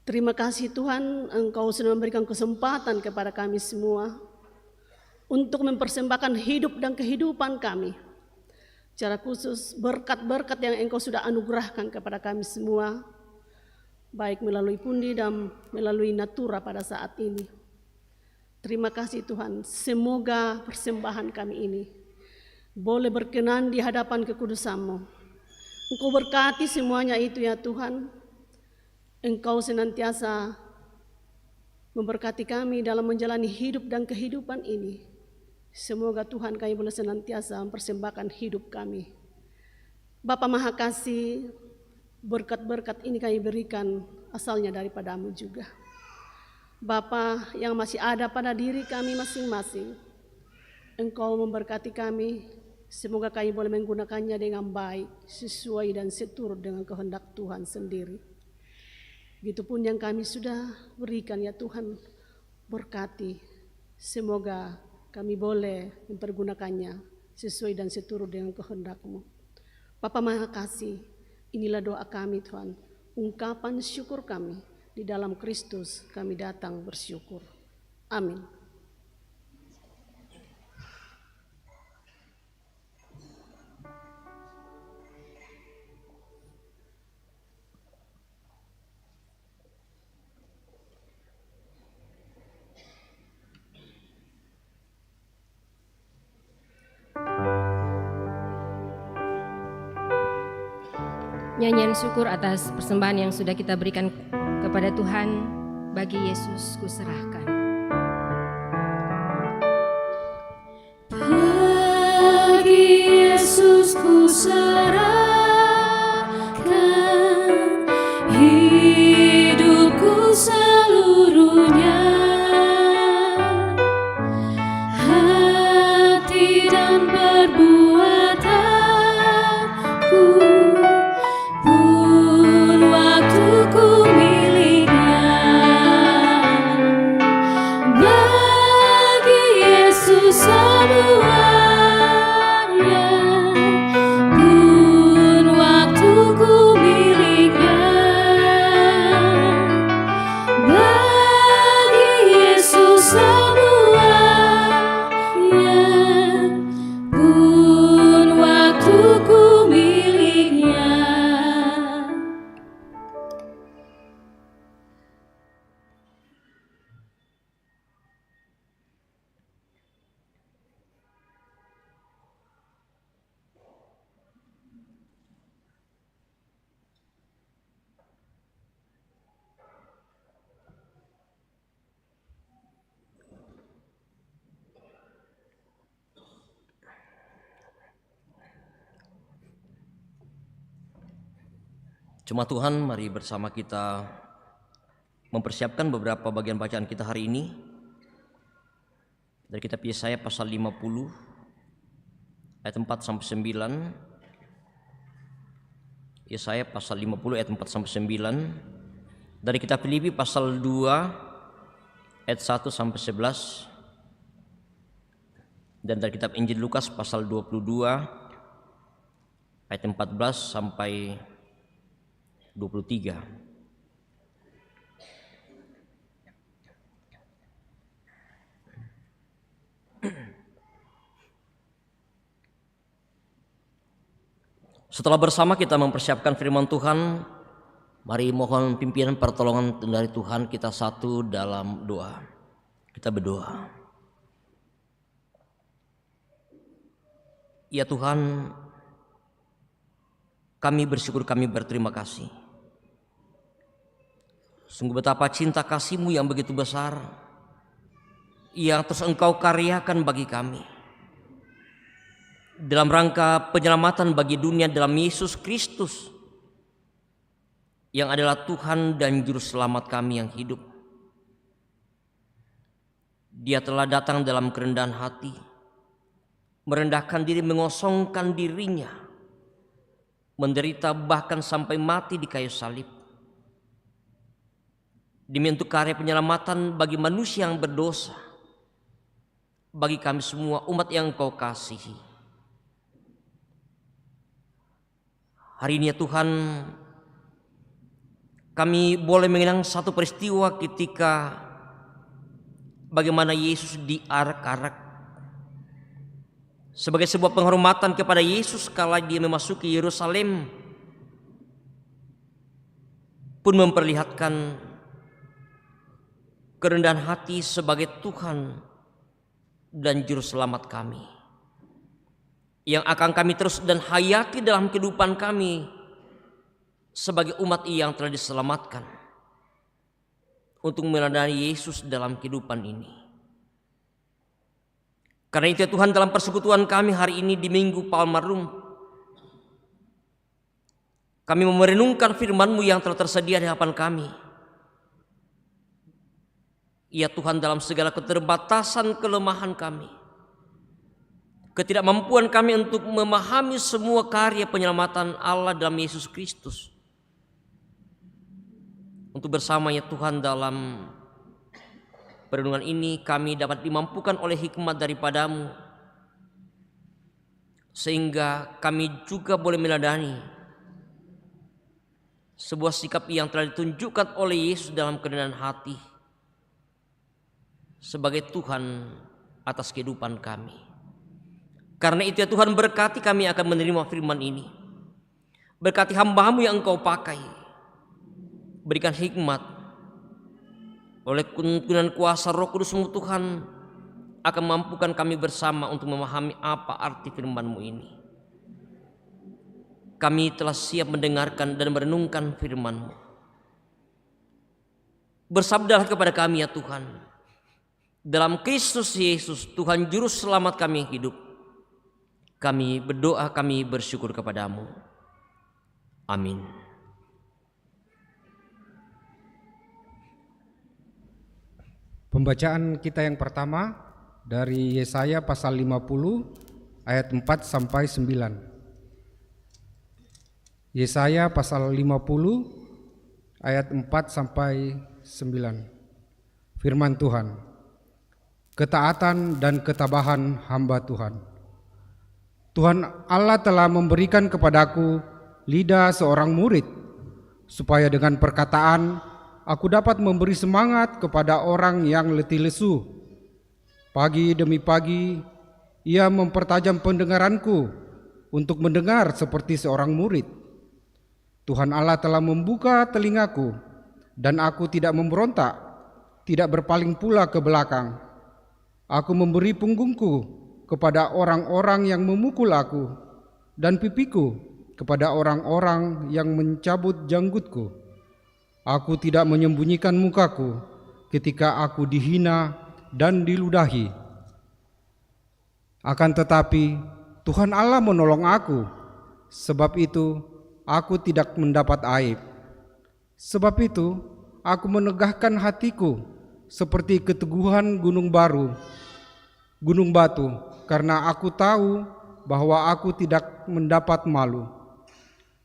Speaker 8: Terima kasih Tuhan, Engkau sudah memberikan kesempatan kepada kami semua untuk mempersembahkan hidup dan kehidupan kami. Secara khusus berkat-berkat yang Engkau sudah anugerahkan kepada kami semua, baik melalui pundi dan melalui natura pada saat ini. Terima kasih Tuhan, semoga persembahan kami ini boleh berkenan di hadapan kekudusan-Mu. Engkau berkati semuanya itu ya Tuhan. Engkau senantiasa memberkati kami dalam menjalani hidup dan kehidupan ini. Semoga Tuhan kami boleh senantiasa mempersembahkan hidup kami. Bapa Maha Kasih, berkat-berkat ini kami berikan asalnya daripada-Mu juga. Bapa yang masih ada pada diri kami masing-masing, Engkau memberkati kami, semoga kami boleh menggunakannya dengan baik, sesuai dan seturut dengan kehendak Tuhan sendiri. Begitupun yang kami sudah berikan ya Tuhan, berkati, semoga kami boleh mempergunakannya sesuai dan seturut dengan kehendak-Mu. Bapa Maha Kasih, inilah doa kami Tuhan, ungkapan syukur kami, di dalam Kristus kami datang bersyukur. Amin.
Speaker 2: Nyanyian syukur atas persembahan yang sudah kita berikan kepada Tuhan, bagi Yesus kuserahkan.
Speaker 3: ku serahkan hidupku seluruhnya, hati dan perbuatanku pun waktuku miliknya. Bagi Yesus semuanya, pun waktuku miliknya. Bagi Yesus semuanya, pun waktuku miliknya.
Speaker 5: Jemaat Tuhan, mari bersama kita mempersiapkan beberapa bagian bacaan kita hari ini dari kitab Yesaya pasal 50 ayat 4 sampai 9. Yesaya pasal 50 ayat 4 sampai 9. Dari kitab Filipi pasal 2 ayat 1 sampai 11. Dan dari kitab Injil Lukas pasal 22 ayat 14 sampai 23. Setelah bersama kita mempersiapkan firman Tuhan, mari mohon pimpinan pertolongan dari Tuhan kita satu dalam doa. Kita berdoa. Ya Tuhan, kami bersyukur, kami berterima kasih. Sungguh betapa cinta kasih-Mu yang begitu besar, yang terus Engkau karyakan bagi kami. Dalam rangka penyelamatan bagi dunia dalam Yesus Kristus, yang adalah Tuhan dan Juru Selamat kami yang hidup. Dia telah datang dalam kerendahan hati, merendahkan diri, mengosongkan dirinya, menderita bahkan sampai mati di kayu salib, demi untuk karya penyelamatan bagi manusia yang berdosa, bagi kami semua umat yang Engkau kasihi. Hari ini ya Tuhan, kami boleh mengenang satu peristiwa ketika bagaimana Yesus diarak-arak sebagai sebuah penghormatan kepada Yesus kala Dia memasuki Yerusalem, pun memperlihatkan kerendahan hati sebagai Tuhan dan Juru Selamat kami, yang akan kami terus dan hayati dalam kehidupan kami sebagai umat yang telah diselamatkan untuk meladani Yesus dalam kehidupan ini. Karena itu ya Tuhan, dalam persekutuan kami hari ini di Minggu Palmarum, kami merenungkan firman-Mu yang telah tersedia di hadapan kami. Ya Tuhan, dalam segala keterbatasan kelemahan kami, ketidakmampuan kami untuk memahami semua karya penyelamatan Allah dalam Yesus Kristus, untuk bersamanya Tuhan dalam perenungan ini kami dapat dimampukan oleh hikmat daripada-Mu, sehingga kami juga boleh meladani sebuah sikap yang telah ditunjukkan oleh Yesus dalam kerendahan hati sebagai Tuhan atas kehidupan kami. Karena itu ya Tuhan, berkati kami akan menerima firman ini. Berkati hamba-Mu yang Engkau pakai. Berikan hikmat oleh tuntunan kuasa Roh Kudus-Mu Tuhan, akan mampukan kami bersama untuk memahami apa arti firman-Mu ini. Kami telah siap mendengarkan dan merenungkan firman-Mu. Bersabdalah kepada kami ya Tuhan, dalam Kristus Yesus Tuhan Juru Selamat kami yang hidup, Kami berdoa, kami bersyukur kepadamu. Amin.
Speaker 9: Pembacaan kita yang pertama dari Yesaya pasal 50 ayat 4 sampai 9. Yesaya pasal 50 ayat 4 sampai 9. Firman Tuhan. Ketaatan dan ketabahan hamba Tuhan. Tuhan Allah telah memberikan kepadaku lidah seorang murid, supaya dengan perkataan aku dapat memberi semangat kepada orang yang letih lesu. Pagi demi pagi ia mempertajam pendengaranku untuk mendengar seperti seorang murid. Tuhan Allah telah membuka telingaku dan aku tidak memberontak, tidak berpaling pula ke belakang. Aku memberi punggungku kepada orang-orang yang memukul aku dan pipiku kepada orang-orang yang mencabut janggutku. Aku tidak menyembunyikan mukaku ketika aku dihina dan diludahi. Akan tetapi Tuhan Allah menolong aku, sebab itu aku tidak mendapat aib. Sebab itu aku menegahkan hatiku seperti keteguhan gunung batu, karena aku tahu bahwa aku tidak mendapat malu.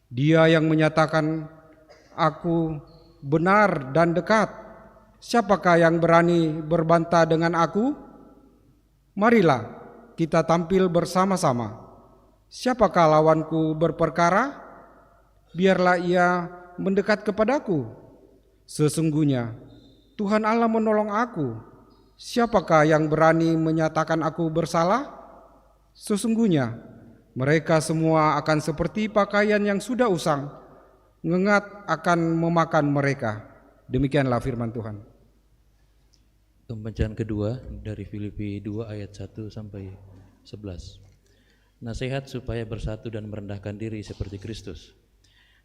Speaker 9: Dia yang menyatakan aku benar dan dekat, siapakah yang berani berbantah dengan aku? Marilah kita tampil bersama-sama. Siapakah lawanku berperkara? Biarlah ia mendekat kepadaku. Sesungguhnya Tuhan Allah menolong aku. Siapakah yang berani menyatakan aku bersalah? Sesungguhnya mereka semua akan seperti pakaian yang sudah usang, ngengat akan memakan mereka. Demikianlah firman Tuhan.
Speaker 10: Pembacaan kedua dari Filipi 2 ayat 1 sampai 11. Nasihat supaya bersatu dan merendahkan diri seperti Kristus.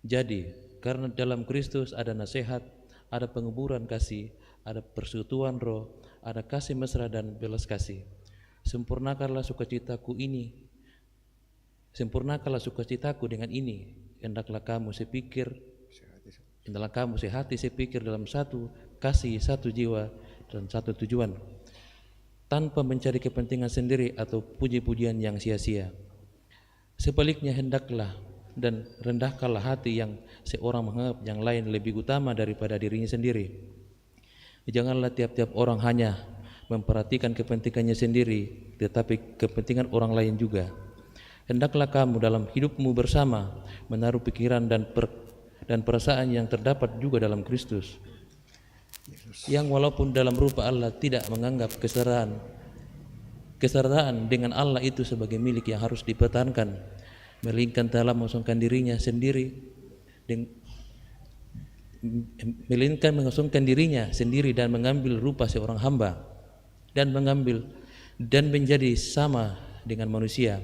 Speaker 10: Jadi, karena dalam Kristus ada nasihat, ada penguburan kasih, ada persekutuan roh, ada kasih mesra dan belas kasih. Sempurnakanlah sukacitaku dengan ini. Hendaklah kamu sehati sepikir dalam satu kasih, satu jiwa dan satu tujuan, tanpa mencari kepentingan sendiri atau puji-pujian yang sia-sia. Sebaliknya hendaklah dan rendahkanlah hati yang seorang menganggap yang lain lebih utama daripada dirinya sendiri. Janganlah tiap-tiap orang hanya memperhatikan kepentingannya sendiri, tetapi kepentingan orang lain juga. Hendaklah kamu dalam hidupmu bersama menaruh pikiran dan perasaan yang terdapat juga dalam Kristus, yang walaupun dalam rupa Allah tidak menganggap kesetaraan dengan Allah itu sebagai milik yang harus dipertahankan, melainkan telah mengosongkan dirinya sendiri dan mengambil rupa seorang hamba dan menjadi sama dengan manusia.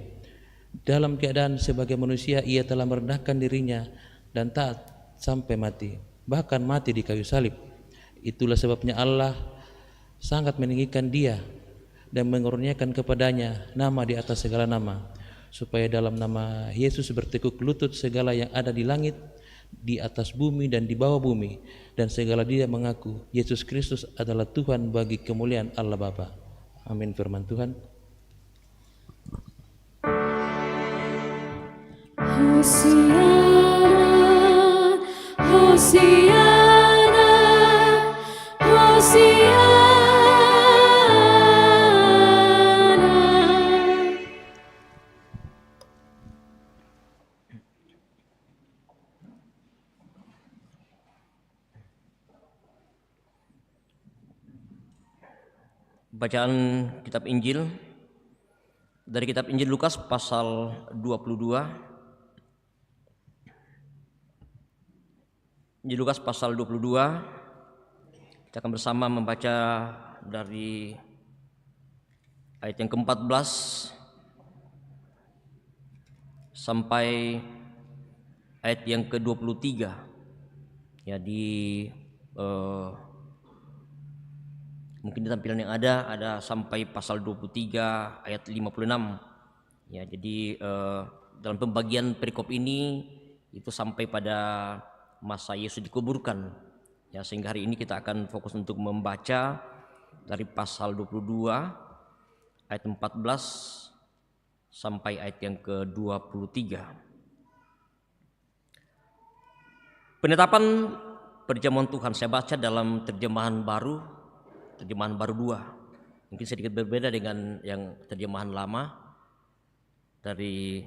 Speaker 10: Dalam keadaan sebagai manusia ia telah merendahkan dirinya dan taat sampai mati, bahkan mati di kayu salib. Itulah sebabnya Allah sangat meninggikan dia dan mengurniakan kepadanya nama di atas segala nama, supaya dalam nama Yesus bertekuk lutut segala yang ada di langit, di atas bumi dan di bawah bumi, dan segala dia mengaku Yesus Kristus adalah Tuhan bagi kemuliaan Allah Bapa. Amin. Firman Tuhan.
Speaker 3: Hosiana, Hosiana, Hosiana.
Speaker 5: Bacaan kitab Injil dari kitab Injil Lukas pasal 22. Injil Lukas pasal 22. Kita akan bersama membaca dari ayat yang ke-14 sampai ayat yang ke-23. Ya, mungkin di tampilan yang ada sampai pasal 23 ayat 56 Ya, jadi dalam pembagian perikop ini itu sampai pada masa Yesus dikuburkan. Ya, sehingga hari ini kita akan fokus untuk membaca dari pasal 22 ayat 14 sampai ayat yang ke-23. Penetapan perjamuan Tuhan saya baca dalam terjemahan baru 2. Mungkin sedikit berbeda dengan yang terjemahan lama dari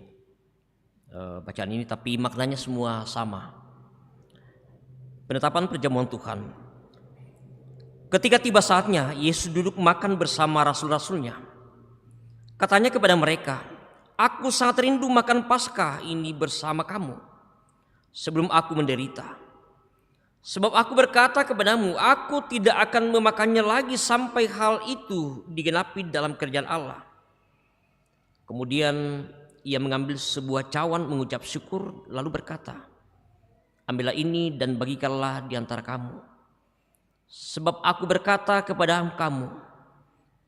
Speaker 5: bacaan ini, tapi maknanya semua sama. Penetapan perjamuan Tuhan. Ketika tiba saatnya, Yesus duduk makan bersama rasul-rasulnya. Katanya kepada mereka, "Aku sangat rindu makan Paskah ini bersama kamu sebelum aku menderita. Sebab aku berkata kepadamu, aku tidak akan memakannya lagi sampai hal itu digenapi dalam kerajaan Allah." Kemudian ia mengambil sebuah cawan, mengucap syukur, lalu berkata, "Ambillah ini dan bagikanlah di antara kamu. Sebab aku berkata kepada kamu,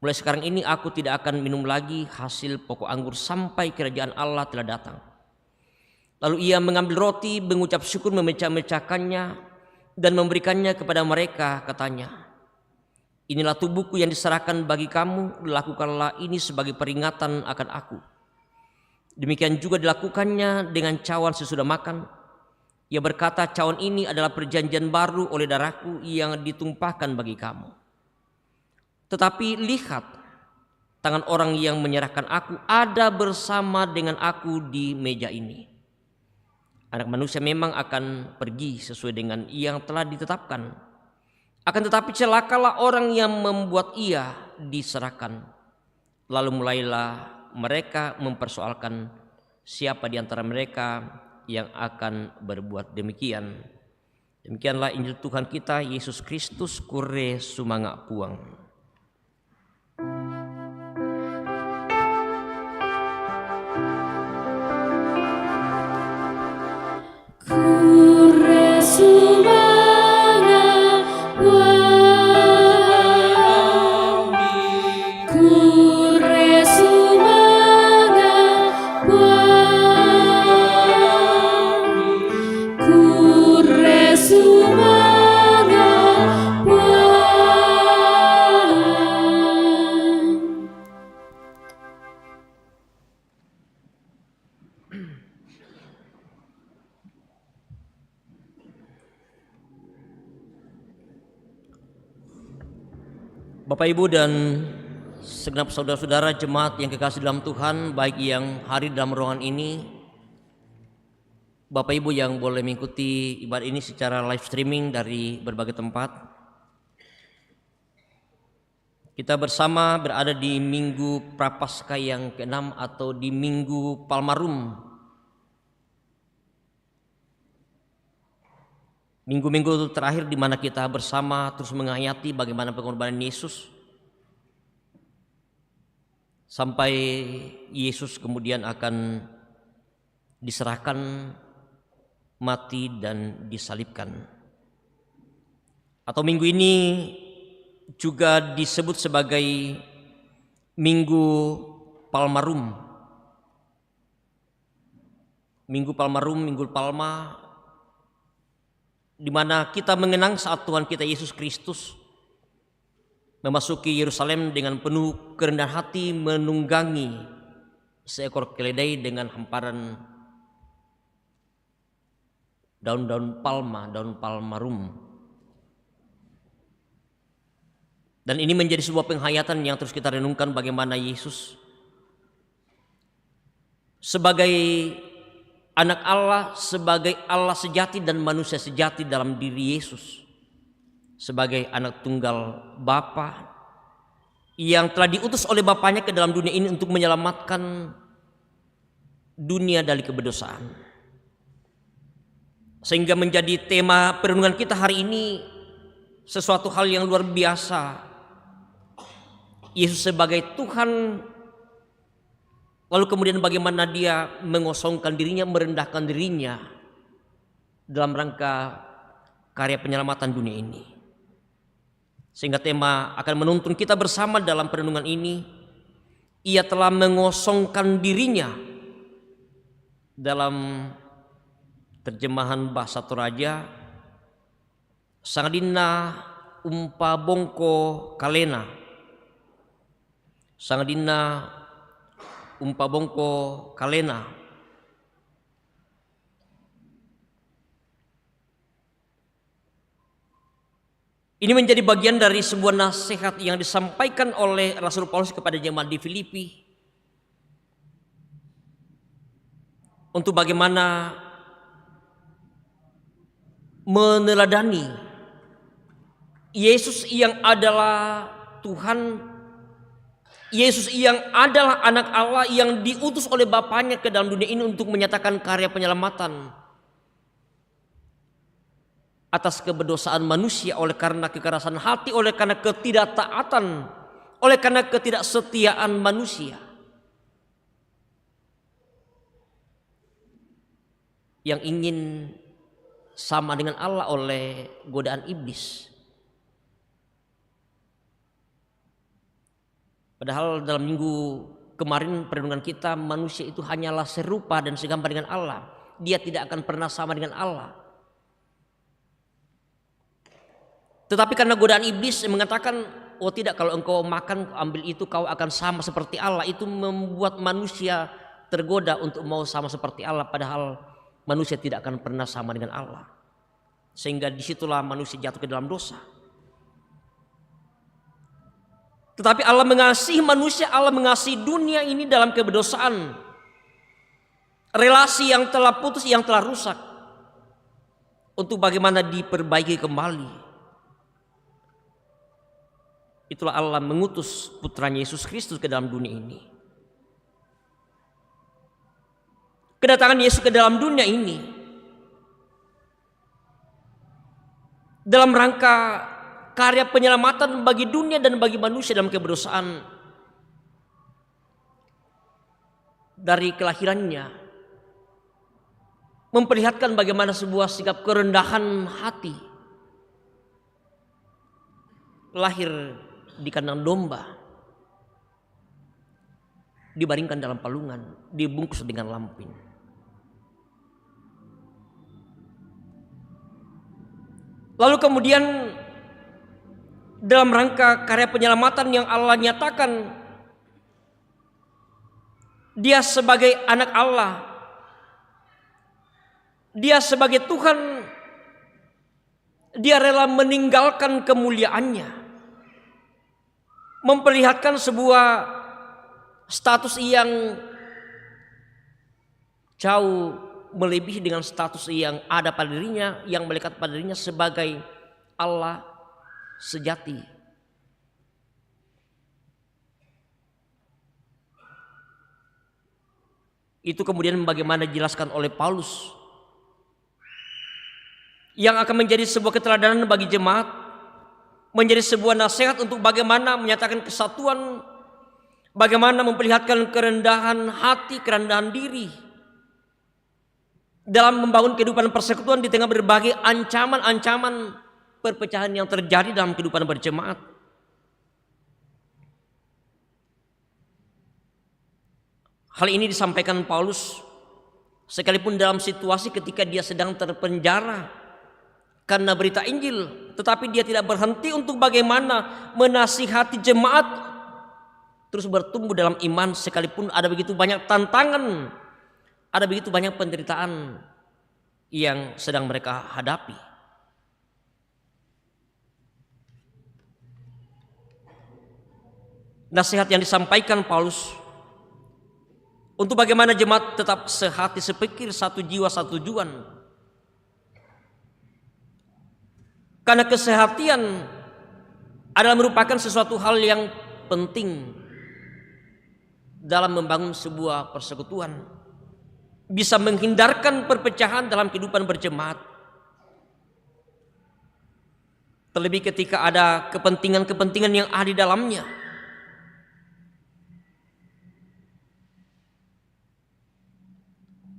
Speaker 5: mulai sekarang ini aku tidak akan minum lagi hasil pokok anggur sampai kerajaan Allah telah datang." Lalu ia mengambil roti, mengucap syukur, memecah-mecahkannya dan memberikannya kepada mereka, katanya, "Inilah tubuhku yang diserahkan bagi kamu, lakukanlah ini sebagai peringatan akan aku." Demikian juga dilakukannya dengan cawan sesudah makan. Ia berkata, "Cawan ini adalah perjanjian baru oleh darahku yang ditumpahkan bagi kamu. Tetapi lihat, tangan orang yang menyerahkan aku ada bersama dengan aku di meja ini. Anak manusia memang akan pergi sesuai dengan yang telah ditetapkan. Akan tetapi celakalah orang yang membuat ia diserahkan." Lalu mulailah mereka mempersoalkan siapa di antara mereka yang akan berbuat demikian. Demikianlah Injil Tuhan kita Yesus Kristus, kure sumangak puang.
Speaker 3: Kure sumangak puang, kure sumangak puang, kure sumangak puang.
Speaker 5: Bapak, Ibu, dan segenap saudara-saudara jemaat yang kekasih dalam Tuhan, baik yang hadir dalam ruangan ini, Bapak Ibu yang boleh mengikuti ibadah ini secara live streaming dari berbagai tempat. Kita bersama berada di Minggu Prapaskah yang ke-6 atau di Minggu Palmarum. Minggu-minggu terakhir di mana kita bersama terus menghayati bagaimana pengorbanan Yesus sampai Yesus kemudian akan diserahkan, mati dan disalibkan. Atau minggu ini juga disebut sebagai Minggu Palmarum. Minggu Palmarum, Minggu Palma, di mana kita mengenang saat Tuhan kita Yesus Kristus memasuki Yerusalem dengan penuh kerendahan hati, menunggangi seekor keledai dengan hamparan daun-daun palma, daun palmarum. Dan ini menjadi sebuah penghayatan yang terus kita renungkan bagaimana Yesus sebagai anak Allah, sebagai Allah sejati dan manusia sejati dalam diri Yesus, sebagai anak tunggal Bapa yang telah diutus oleh Bapaknya ke dalam dunia ini untuk menyelamatkan dunia dari kedosaan. Sehingga menjadi tema perenungan kita hari ini sesuatu hal yang luar biasa. Yesus sebagai Tuhan, lalu kemudian bagaimana dia mengosongkan dirinya, merendahkan dirinya dalam rangka karya penyelamatan dunia ini. Sehingga tema akan menuntun kita bersama dalam perenungan ini ia telah mengosongkan dirinya. Dalam terjemahan bahasa Toraja, sangadina umpa bongko kalena. Sangadina umpa bongko kalena. Ini menjadi bagian dari sebuah nasihat yang disampaikan oleh Rasul Paulus kepada jemaat di Filipi untuk bagaimana meneladani Yesus yang adalah Tuhan, Yesus yang adalah anak Allah yang diutus oleh Bapaknya ke dalam dunia ini untuk menyatakan karya penyelamatan atas keberdosaan manusia oleh karena kekerasan hati, oleh karena ketidaktaatan, oleh karena ketidaksetiaan manusia yang ingin sama dengan Allah oleh godaan iblis. Padahal dalam minggu kemarin perenungan kita, manusia itu hanyalah serupa dan segambar dengan Allah. Dia tidak akan pernah sama dengan Allah. Tetapi karena godaan iblis yang mengatakan, oh tidak, kalau engkau makan ambil itu kau akan sama seperti Allah. Itu membuat manusia tergoda untuk mau sama seperti Allah. Padahal manusia tidak akan pernah sama dengan Allah. Sehingga disitulah manusia jatuh ke dalam dosa. Tetapi Allah mengasihi manusia, Allah mengasihi dunia ini dalam keberdosaan. Relasi yang telah putus, yang telah rusak, untuk bagaimana diperbaiki kembali. Itulah Allah mengutus putranya Yesus Kristus ke dalam dunia ini. Kedatangan Yesus ke dalam dunia ini dalam rangka karya penyelamatan bagi dunia dan bagi manusia dalam keberdosaan. Dari kelahirannya memperlihatkan bagaimana sebuah sikap kerendahan hati, lahir di kandang domba, dibaringkan dalam palungan, dibungkus dengan lampin. Lalu kemudian dalam rangka karya penyelamatan yang Allah nyatakan, Dia sebagai anak Allah, Dia sebagai Tuhan, Dia rela meninggalkan kemuliaannya, memperlihatkan sebuah status yang jauh melebihi dengan status yang ada pada dirinya, yang melekat pada dirinya sebagai Allah sejati. Itu kemudian bagaimana dijelaskan oleh Paulus, yang akan menjadi sebuah keteladanan bagi jemaat, menjadi sebuah nasihat untuk bagaimana menyatakan kesatuan, bagaimana memperlihatkan kerendahan hati, kerendahan diri dalam membangun kehidupan persekutuan di tengah berbagai ancaman-ancaman perpecahan yang terjadi dalam kehidupan berjemaat. Hal ini disampaikan Paulus sekalipun dalam situasi ketika dia sedang terpenjara karena berita Injil, tetapi dia tidak berhenti untuk bagaimana menasihati jemaat terus bertumbuh dalam iman sekalipun ada begitu banyak tantangan, ada begitu banyak penderitaan yang sedang mereka hadapi. Nasihat yang disampaikan Paulus untuk bagaimana jemaat tetap sehati, sepikir, satu jiwa, satu tujuan. Karena kesehatian adalah merupakan sesuatu hal yang penting dalam membangun sebuah persekutuan, bisa menghindarkan perpecahan dalam kehidupan berjemaat. Terlebih ketika ada kepentingan-kepentingan yang ada di dalamnya.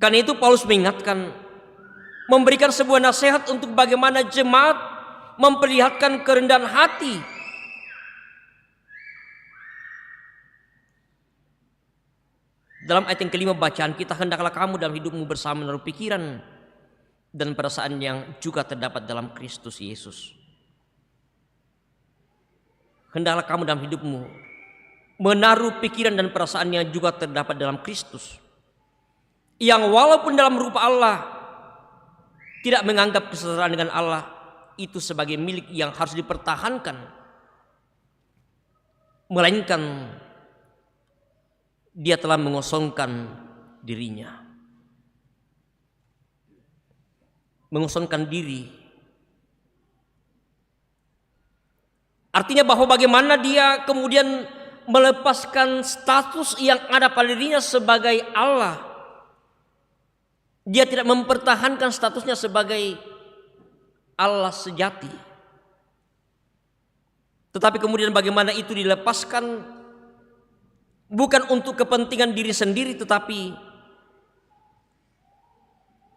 Speaker 5: Karena itu Paulus mengingatkan, memberikan sebuah nasihat untuk bagaimana jemaat memperlihatkan kerendahan hati Dalam ayat yang kelima bacaan kita, hendaklah kamu dalam hidupmu bersama menaruh pikiran dan perasaan yang juga terdapat dalam Kristus Yesus. Hendaklah kamu dalam hidupmu menaruh pikiran dan perasaan yang juga terdapat dalam Kristus, yang walaupun dalam rupa Allah tidak menganggap kesetaraan dengan Allah itu sebagai milik yang harus dipertahankan, melainkan dia telah mengosongkan dirinya, mengosongkan diri. Artinya bahwa bagaimana dia kemudian melepaskan status yang ada pada dirinya sebagai Allah. Dia tidak mempertahankan statusnya sebagai Allah sejati. Tetapi kemudian bagaimana itu dilepaskan bukan untuk kepentingan diri sendiri, tetapi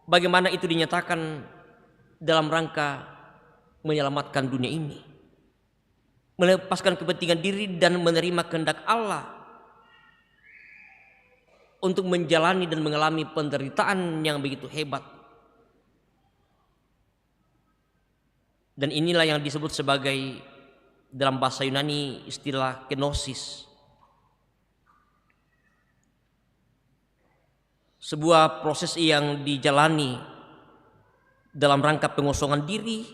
Speaker 5: bagaimana itu dinyatakan dalam rangka menyelamatkan dunia ini. Melepaskan kepentingan diri dan menerima kehendak Allah untuk menjalani dan mengalami penderitaan yang begitu hebat. Dan inilah yang disebut sebagai dalam bahasa Yunani istilah kenosis. Sebuah proses yang dijalani dalam rangka pengosongan diri,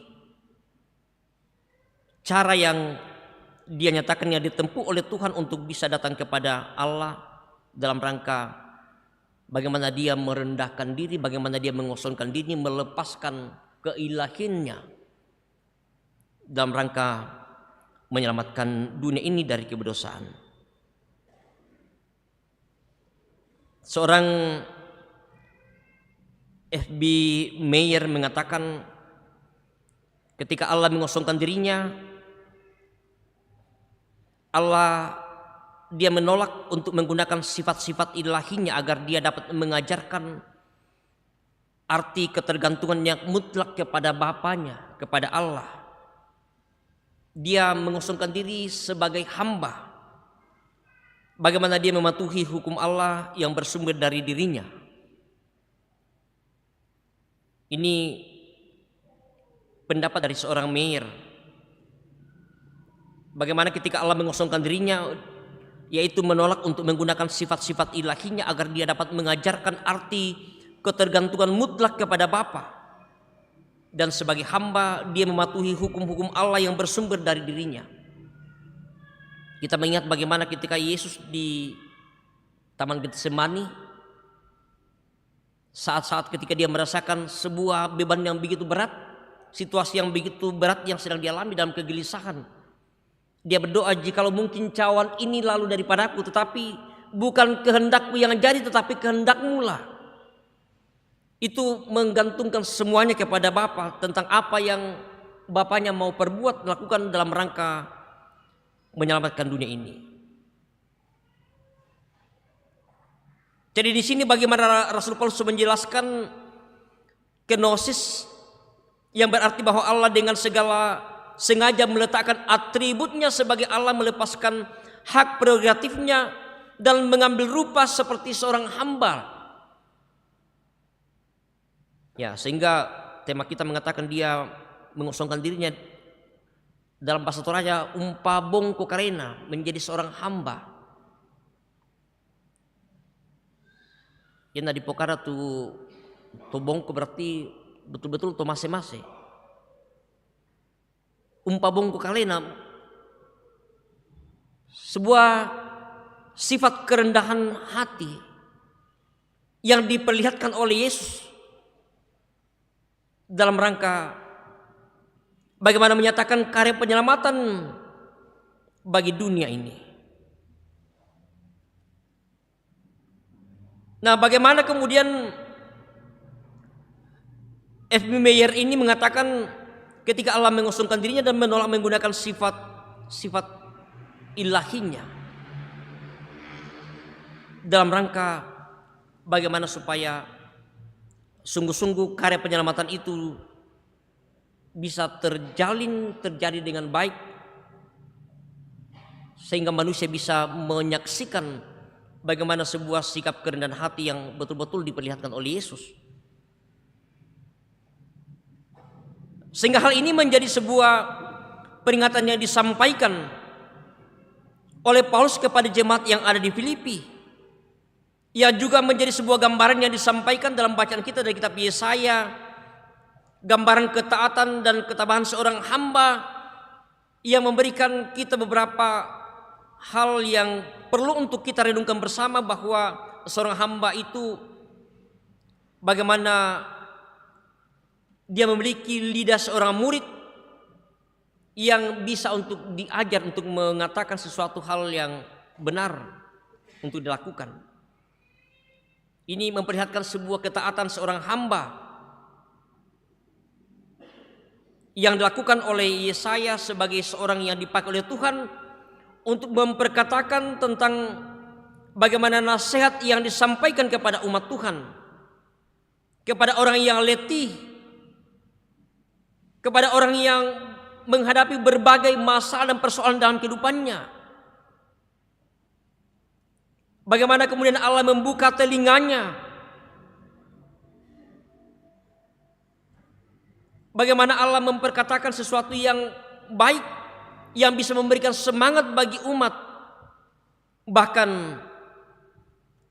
Speaker 5: cara yang dia nyatakan yang ditempuh oleh Tuhan untuk bisa datang kepada Allah dalam rangka bagaimana dia merendahkan diri, bagaimana dia mengosongkan diri, melepaskan keilahiannya dalam rangka menyelamatkan dunia ini dari keberdosaan. Seorang F.B. Meyer mengatakan ketika Allah mengosongkan dirinya, Allah dia menolak untuk menggunakan sifat-sifat ilahinya agar dia dapat mengajarkan arti ketergantungan yang mutlak kepada Bapanya, kepada Allah. Dia mengosongkan diri sebagai hamba. Bagaimana dia mematuhi hukum Allah yang bersumber dari dirinya. Ini pendapat dari seorang Meyer. Bagaimana ketika Allah mengosongkan dirinya, yaitu menolak untuk menggunakan sifat-sifat ilahinya agar dia dapat mengajarkan arti ketergantungan mutlak kepada Bapa. Dan sebagai hamba dia mematuhi hukum-hukum Allah yang bersumber dari dirinya. Kita mengingat bagaimana ketika Yesus di Taman Getsemani, saat-saat ketika dia merasakan sebuah beban yang begitu berat, situasi yang begitu berat yang sedang dialami dalam kegelisahan. Dia berdoa, jikalau mungkin cawan ini lalu daripadaku, tetapi bukan kehendakku yang jadi, tetapi kehendakmu lah. Itu menggantungkan semuanya kepada Bapa tentang apa yang Bapanya mau perbuat, lakukan dalam rangka menyelamatkan dunia ini. Jadi di sini bagaimana Rasul Paulus menjelaskan kenosis yang berarti bahwa Allah dengan segala sengaja meletakkan atributnya sebagai Allah, melepaskan hak prerogatifnya dan mengambil rupa seperti seorang hamba. Ya, sehingga tema kita mengatakan dia mengosongkan dirinya dalam bahasa Toraja umpabong kokarena, menjadi seorang hamba. Yang di pokara tu bongko berarti betul-betul to mase-mase. Umpabongko kalena, sebuah sifat kerendahan hati yang diperlihatkan oleh Yesus dalam rangka bagaimana menyatakan karya penyelamatan bagi dunia ini. Nah, bagaimana kemudian F.B. Meyer ini mengatakan ketika Allah mengosongkan dirinya dan menolak menggunakan sifat ilahinya dalam rangka bagaimana supaya sungguh-sungguh karya penyelamatan itu bisa terjadi dengan baik, sehingga manusia bisa menyaksikan bagaimana sebuah sikap kerendahan hati yang betul-betul diperlihatkan oleh Yesus. Sehingga hal ini menjadi sebuah peringatan yang disampaikan oleh Paulus kepada jemaat yang ada di Filipi. Ia juga menjadi sebuah gambaran yang disampaikan dalam bacaan kita dari kitab Yesaya, gambaran ketaatan dan ketabahan seorang hamba yang memberikan kita beberapa hal yang perlu untuk kita renungkan bersama, bahwa seorang hamba itu bagaimana dia memiliki lidah seorang murid yang bisa untuk diajar untuk mengatakan sesuatu hal yang benar untuk dilakukan. Ini memperlihatkan sebuah ketaatan seorang hamba yang dilakukan oleh Yesaya sebagai seorang yang dipakai oleh Tuhan untuk memperkatakan tentang bagaimana nasihat yang disampaikan kepada umat Tuhan, kepada orang yang letih, kepada orang yang menghadapi berbagai masalah dan persoalan dalam kehidupannya. Bagaimana kemudian Allah membuka telinganya, bagaimana Allah memperkatakan sesuatu yang baik, yang bisa memberikan semangat bagi umat, bahkan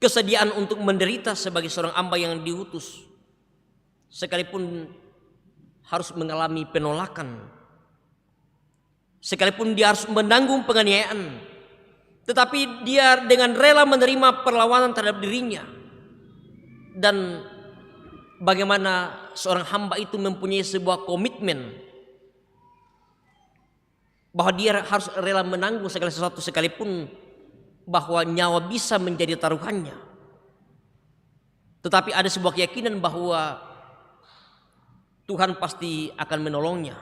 Speaker 5: kesediaan untuk menderita sebagai seorang hamba yang diutus, sekalipun harus mengalami penolakan, sekalipun dia harus menanggung penganiayaan, tetapi dia dengan rela menerima perlawanan terhadap dirinya. Dan bagaimana seorang hamba itu mempunyai sebuah komitmen bahwa dia harus rela menanggung segala sesuatu, sekalipun bahwa nyawa bisa menjadi taruhannya. Tetapi ada sebuah keyakinan bahwa Tuhan pasti akan menolongnya.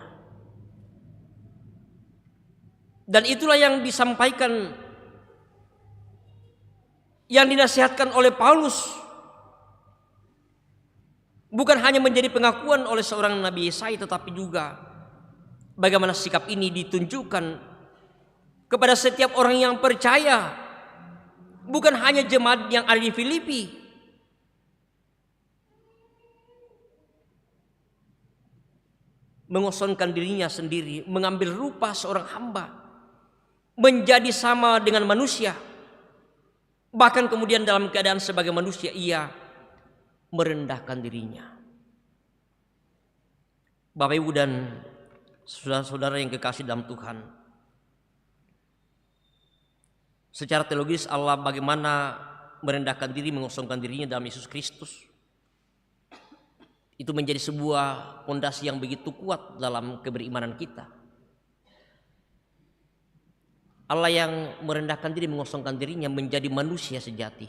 Speaker 5: Dan itulah yang disampaikan, yang dinasihatkan oleh Paulus, bukan hanya menjadi pengakuan oleh seorang Nabi Yesaya, tetapi juga bagaimana sikap ini ditunjukkan kepada setiap orang yang percaya, bukan hanya jemaat yang ada di Filipi. Mengosongkan dirinya sendiri, mengambil rupa seorang hamba, menjadi sama dengan manusia. Bahkan kemudian dalam keadaan sebagai manusia ia merendahkan dirinya. Bapak Ibu dan saudara-saudara yang kekasih dalam Tuhan, secara teologis Allah bagaimana merendahkan diri, mengosongkan dirinya dalam Yesus Kristus, itu menjadi sebuah fondasi yang begitu kuat dalam keberimanan kita. Allah yang merendahkan diri, mengosongkan dirinya menjadi manusia sejati,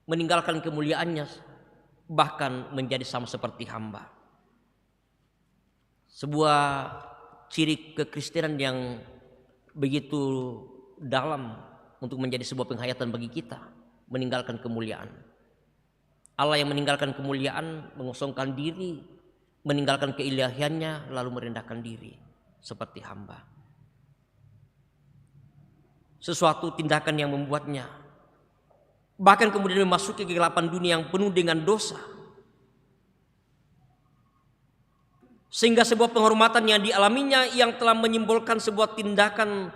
Speaker 5: meninggalkan kemuliaannya, bahkan menjadi sama seperti hamba. Sebuah ciri kekristenan yang begitu dalam untuk menjadi sebuah penghayatan bagi kita, meninggalkan kemuliaan. Allah yang meninggalkan kemuliaan, mengosongkan diri, meninggalkan keilahiannya, lalu merendahkan diri seperti hamba. Sesuatu tindakan yang membuatnya bahkan kemudian memasuki kegelapan dunia yang penuh dengan dosa, sehingga sebuah penghormatan yang dialaminya yang telah menyimbolkan sebuah tindakan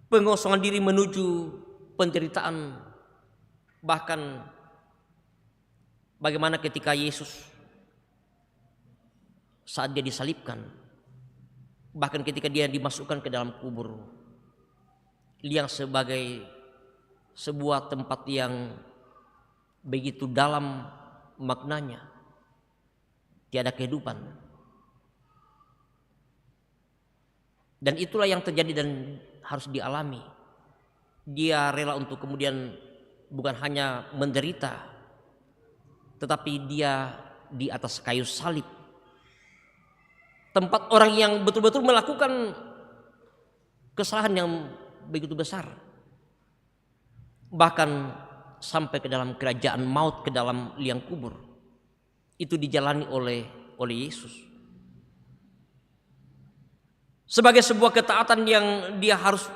Speaker 5: pengosongan diri menuju penderitaan. Bahkan bagaimana ketika Yesus saat dia disalibkan, bahkan ketika dia dimasukkan ke dalam kubur yang sebagai sebuah tempat yang begitu dalam maknanya, tiada kehidupan. Dan itulah yang terjadi dan harus dialami. Dia rela untuk kemudian bukan hanya menderita, tetapi dia di atas kayu salib, tempat orang yang betul-betul melakukan kesalahan yang begitu besar, bahkan sampai ke dalam kerajaan maut, ke dalam liang kubur, itu dijalani oleh Yesus sebagai sebuah ketaatan yang dia harus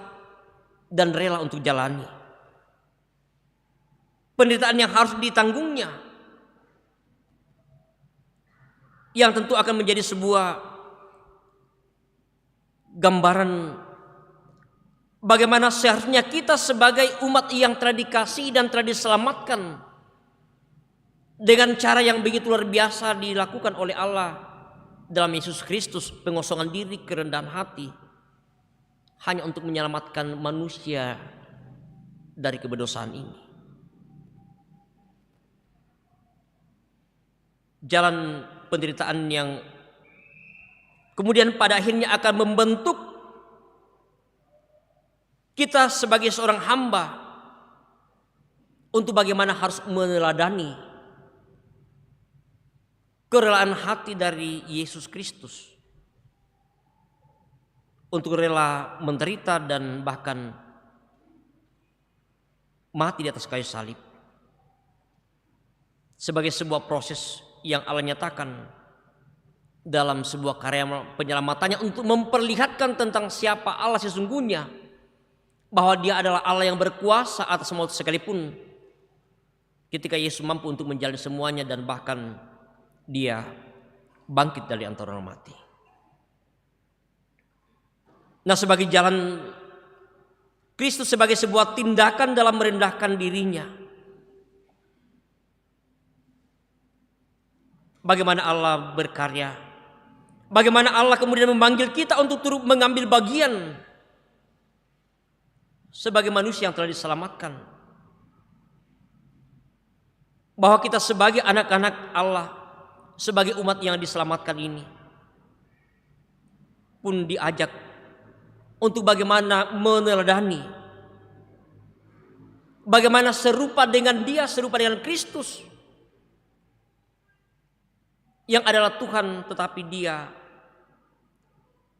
Speaker 5: dan rela untuk jalani. penderitaan yang harus ditanggungnya, yang tentu akan menjadi sebuah gambaran bagaimana seharusnya kita sebagai umat yang telah dikasihi dan telah diselamatkan dengan cara yang begitu luar biasa dilakukan oleh Allah dalam Yesus Kristus, pengosongan diri, kerendahan hati, hanya untuk menyelamatkan manusia dari keberdosaan ini. Jalan penderitaan yang kemudian pada akhirnya akan membentuk kita sebagai seorang hamba untuk bagaimana harus meneladani kerelaan hati dari Yesus Kristus untuk rela menderita dan bahkan mati di atas kayu salib sebagai sebuah proses yang Allah nyatakan dalam sebuah karya penyelamatannya untuk memperlihatkan tentang siapa Allah sesungguhnya, bahwa Dia adalah Allah yang berkuasa atas maut sekalipun. Ketika Yesus mampu untuk menjalani semuanya dan bahkan Dia bangkit dari antara orang mati. Nah, sebagai jalan Kristus sebagai sebuah tindakan dalam merendahkan dirinya, bagaimana Allah berkarya, bagaimana Allah kemudian memanggil kita untuk turut mengambil bagian sebagai manusia yang telah diselamatkan. Bahwa kita sebagai anak-anak Allah, sebagai umat yang diselamatkan ini pun diajak untuk bagaimana meneladani, bagaimana serupa dengan Dia, serupa dengan Kristus yang adalah Tuhan, tetapi Dia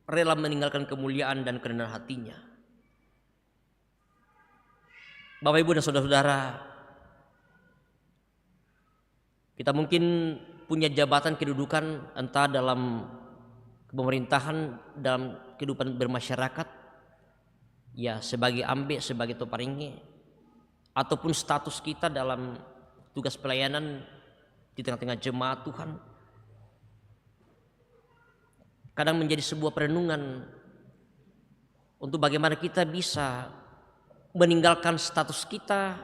Speaker 5: rela meninggalkan kemuliaan dan kerendahan hatinya. Bapak, Ibu, dan saudara-saudara, kita mungkin punya jabatan kedudukan entah dalam pemerintahan, dalam kehidupan bermasyarakat, ya sebagai ambe, sebagai toparinge, ataupun status kita dalam tugas pelayanan di tengah-tengah jemaat Tuhan. Kadang menjadi sebuah perenungan untuk bagaimana kita bisa meninggalkan status kita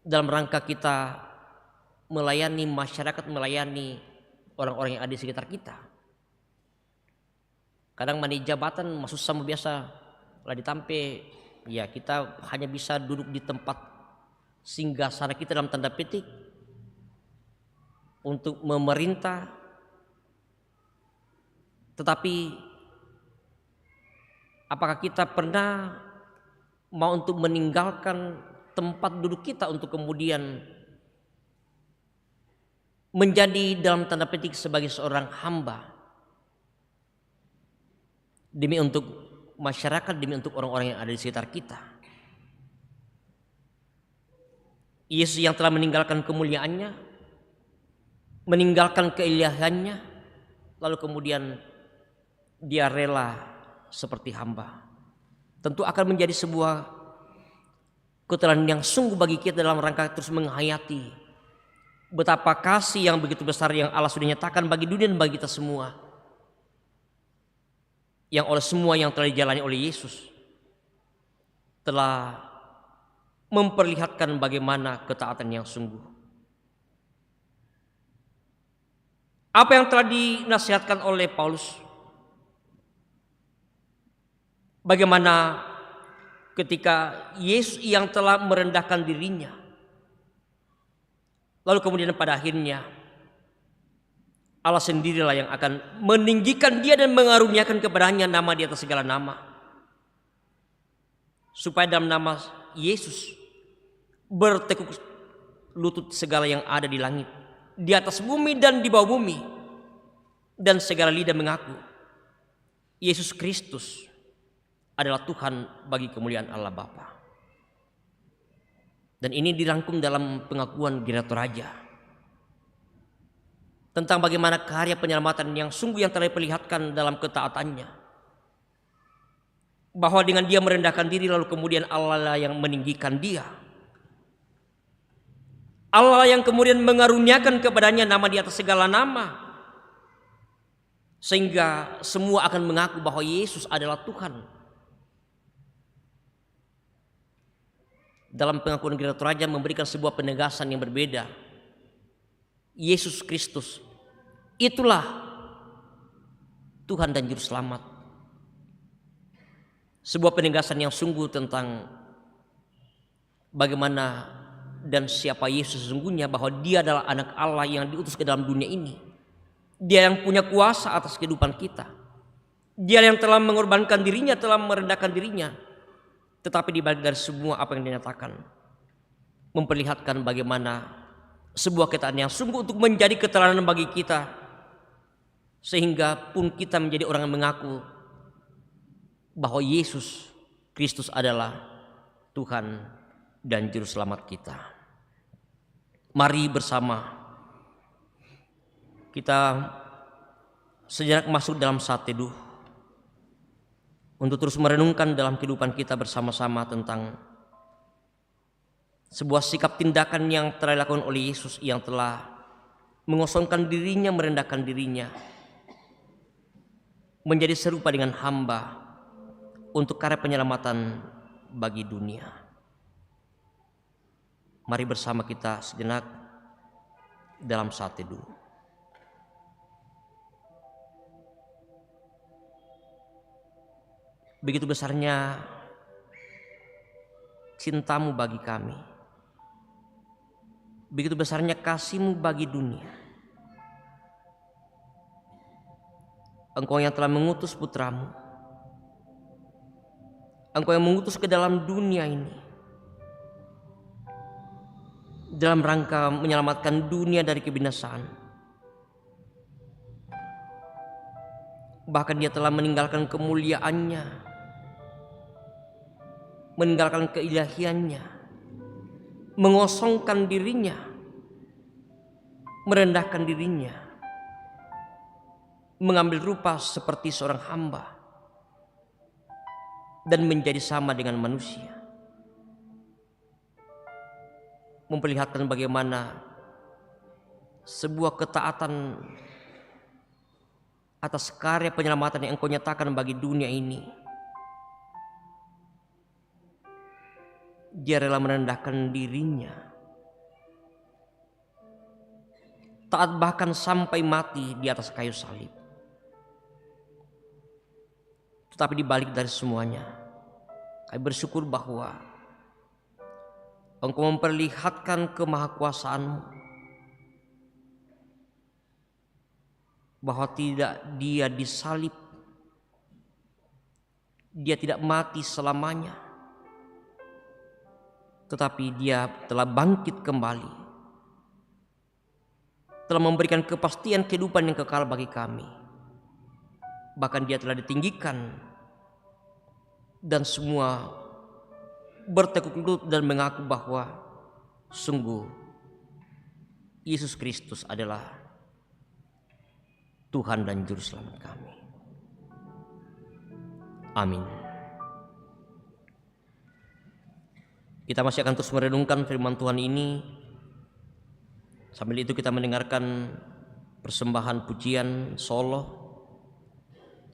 Speaker 5: dalam rangka kita melayani masyarakat, melayani orang-orang yang ada di sekitar kita. Kadang mani jabatan maksud sama biasa lah ditampe, ya kita hanya bisa duduk di tempat singgah sana kita dalam tanda petik untuk memerintah. Tetapi apakah kita pernah mau untuk meninggalkan tempat duduk kita untuk kemudian menjadi dalam tanda petik sebagai seorang hamba demi untuk masyarakat, demi untuk orang-orang yang ada di sekitar kita? Yesus yang telah meninggalkan kemuliaannya, meninggalkan keilahiannya, lalu kemudian Dia rela seperti hamba, tentu akan menjadi sebuah keterangan yang sungguh bagi kita dalam rangka terus menghayati betapa kasih yang begitu besar yang Allah sudah nyatakan bagi dunia dan bagi kita semua, yang oleh semua yang telah dijalani oleh Yesus telah memperlihatkan bagaimana ketaatan yang sungguh. Apa yang telah dinasihatkan oleh Paulus, bagaimana ketika Yesus yang telah merendahkan dirinya, lalu kemudian pada akhirnya Allah sendirilah yang akan meninggikan Dia dan mengaruniakan kepadanya nama di atas segala nama, supaya dalam nama Yesus bertekuk lutut segala yang ada di langit, di atas bumi dan di bawah bumi, dan segala lidah mengaku Yesus Kristus adalah Tuhan bagi kemuliaan Allah Bapa. Dan ini dirangkum dalam pengakuan Generator Raja tentang bagaimana karya penyelamatan yang sungguh yang telah diperlihatkan dalam ketaatannya, bahwa dengan Dia merendahkan diri lalu kemudian Allah lah yang meninggikan Dia. Allah yang kemudian mengaruniakan kepadanya nama di atas segala nama, sehingga semua akan mengaku bahwa Yesus adalah Tuhan. Dalam pengakuan Gereja Toraja memberikan sebuah penegasan yang berbeda. Yesus Kristus itulah Tuhan dan Juru Selamat. Sebuah penegasan yang sungguh tentang bagaimana dan siapa Yesus sesungguhnya, bahwa Dia adalah anak Allah yang diutus ke dalam dunia ini. Dia yang punya kuasa atas kehidupan kita. Dia yang telah mengorbankan dirinya, telah merendahkan dirinya. Tetapi di balik dari semua apa yang dinyatakan, memperlihatkan bagaimana sebuah keadaan yang sungguh untuk menjadi keteladanan bagi kita, sehingga pun kita menjadi orang yang mengaku bahwa Yesus Kristus adalah Tuhan dan Juru Selamat kita. Mari bersama kita sejenak masuk dalam saat teduh untuk terus merenungkan dalam kehidupan kita bersama-sama tentang sebuah sikap tindakan yang telah dilakukan oleh Yesus, yang telah mengosongkan dirinya, merendahkan dirinya, menjadi serupa dengan hamba untuk karya penyelamatan bagi dunia. Mari bersama kita sejenak dalam saat teduh. Begitu besarnya cintamu bagi kami, begitu besarnya kasihmu bagi dunia. Engkau yang telah mengutus putramu, Engkau yang mengutus ke dalam dunia ini dalam rangka menyelamatkan dunia dari kebinasaan. Bahkan Dia telah meninggalkan kemuliaannya, meninggalkan keilahiannya, mengosongkan dirinya, merendahkan dirinya, mengambil rupa seperti seorang hamba dan menjadi sama dengan manusia. Memperlihatkan bagaimana sebuah ketaatan atas karya penyelamatan yang Engkau nyatakan bagi dunia ini. Dia rela merendahkan dirinya, taat bahkan sampai mati di atas kayu salib. Tetapi di balik dari semuanya, kami bersyukur bahwa Engkau memperlihatkan kemahakuasaan-Mu, bahwa tidak Dia disalib, Dia tidak mati selamanya, tetapi Dia telah bangkit kembali, telah memberikan kepastian kehidupan yang kekal bagi kami. Bahkan Dia telah ditinggikan, dan semua bertekuk lutut dan mengaku bahwa sungguh Yesus Kristus adalah Tuhan dan Juru Selamat kami. Amin. Kita masih akan terus merenungkan firman Tuhan ini. Sambil itu kita mendengarkan persembahan pujian solo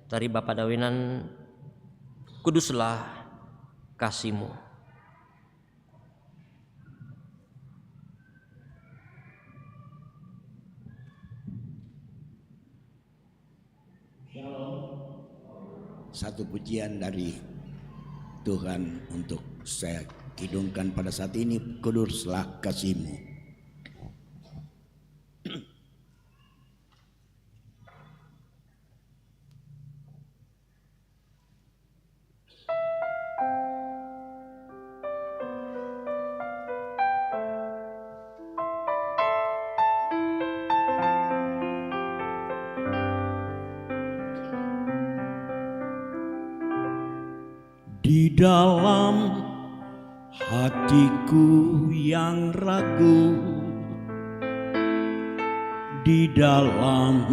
Speaker 5: dari Bapak Dawenan, Kuduslah Kasih-Mu.
Speaker 11: Satu pujian dari Tuhan untuk saya kidungkan pada saat ini, Kuduslah Kasih-Mu. Di dalam hatiku yang ragu, di dalam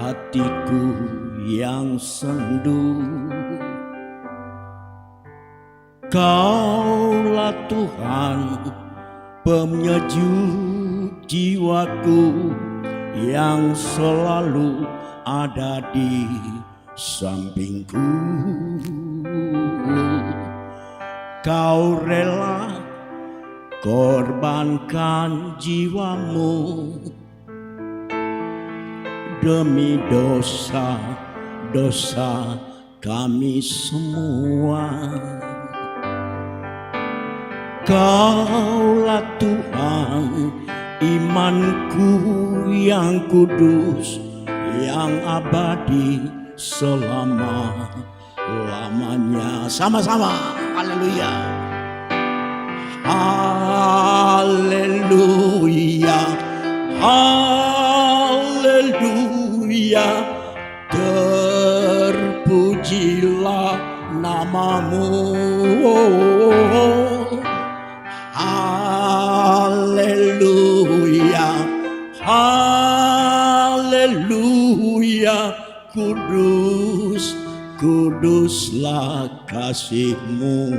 Speaker 11: hatiku yang sendu, Kaulah Tuhan penyejuk jiwaku yang selalu ada di sampingku. Kau rela korbankan jiwamu demi dosa-dosa kami semua. Kaulah Tuhan, imanku yang kudus, yang abadi selama-lamanya. Sama-sama, haleluya. Haleluya, haleluya, terpujilah namamu. Haleluya, haleluya, kudus, kuduslah kasih-Mu.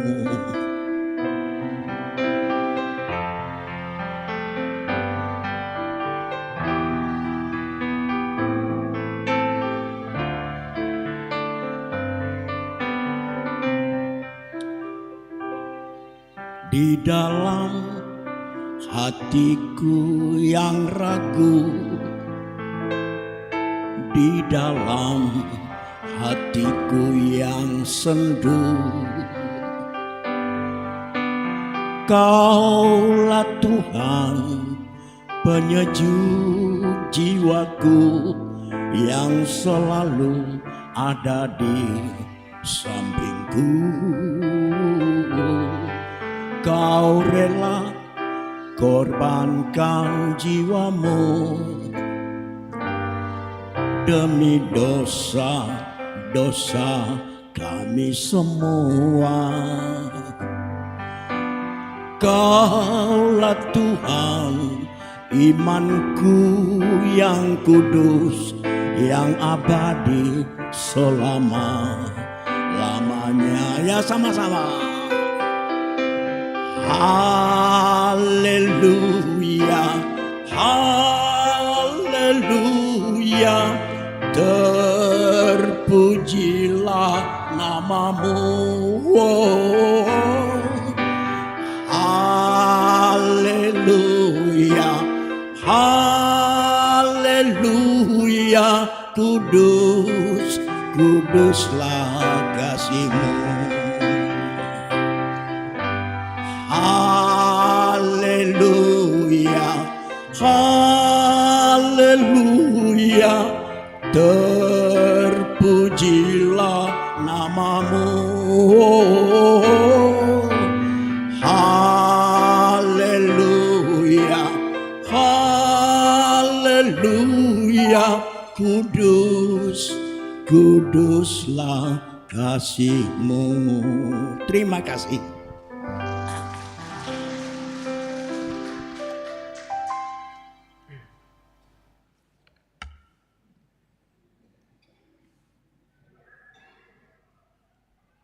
Speaker 11: Di dalam hatiku yang ragu, di dalam hatiku yang sendu, Kaulah Tuhan, penyejuk jiwaku yang selalu ada di sampingku. Kau rela korbankan jiwamu demi dosa-dosa kami semua. Kaulah Tuhan, imanku yang kudus, yang abadi selama-lamanya. Ya, sama-sama. Haleluya, haleluya, terpujilah namamu. Haleluya, haleluya, kudus, kuduslah kasih-Mu. Haleluya, haleluya, terpujilah namamu. Haleluya, haleluya, kudus, kuduslah kasih-Mu. Terima kasih.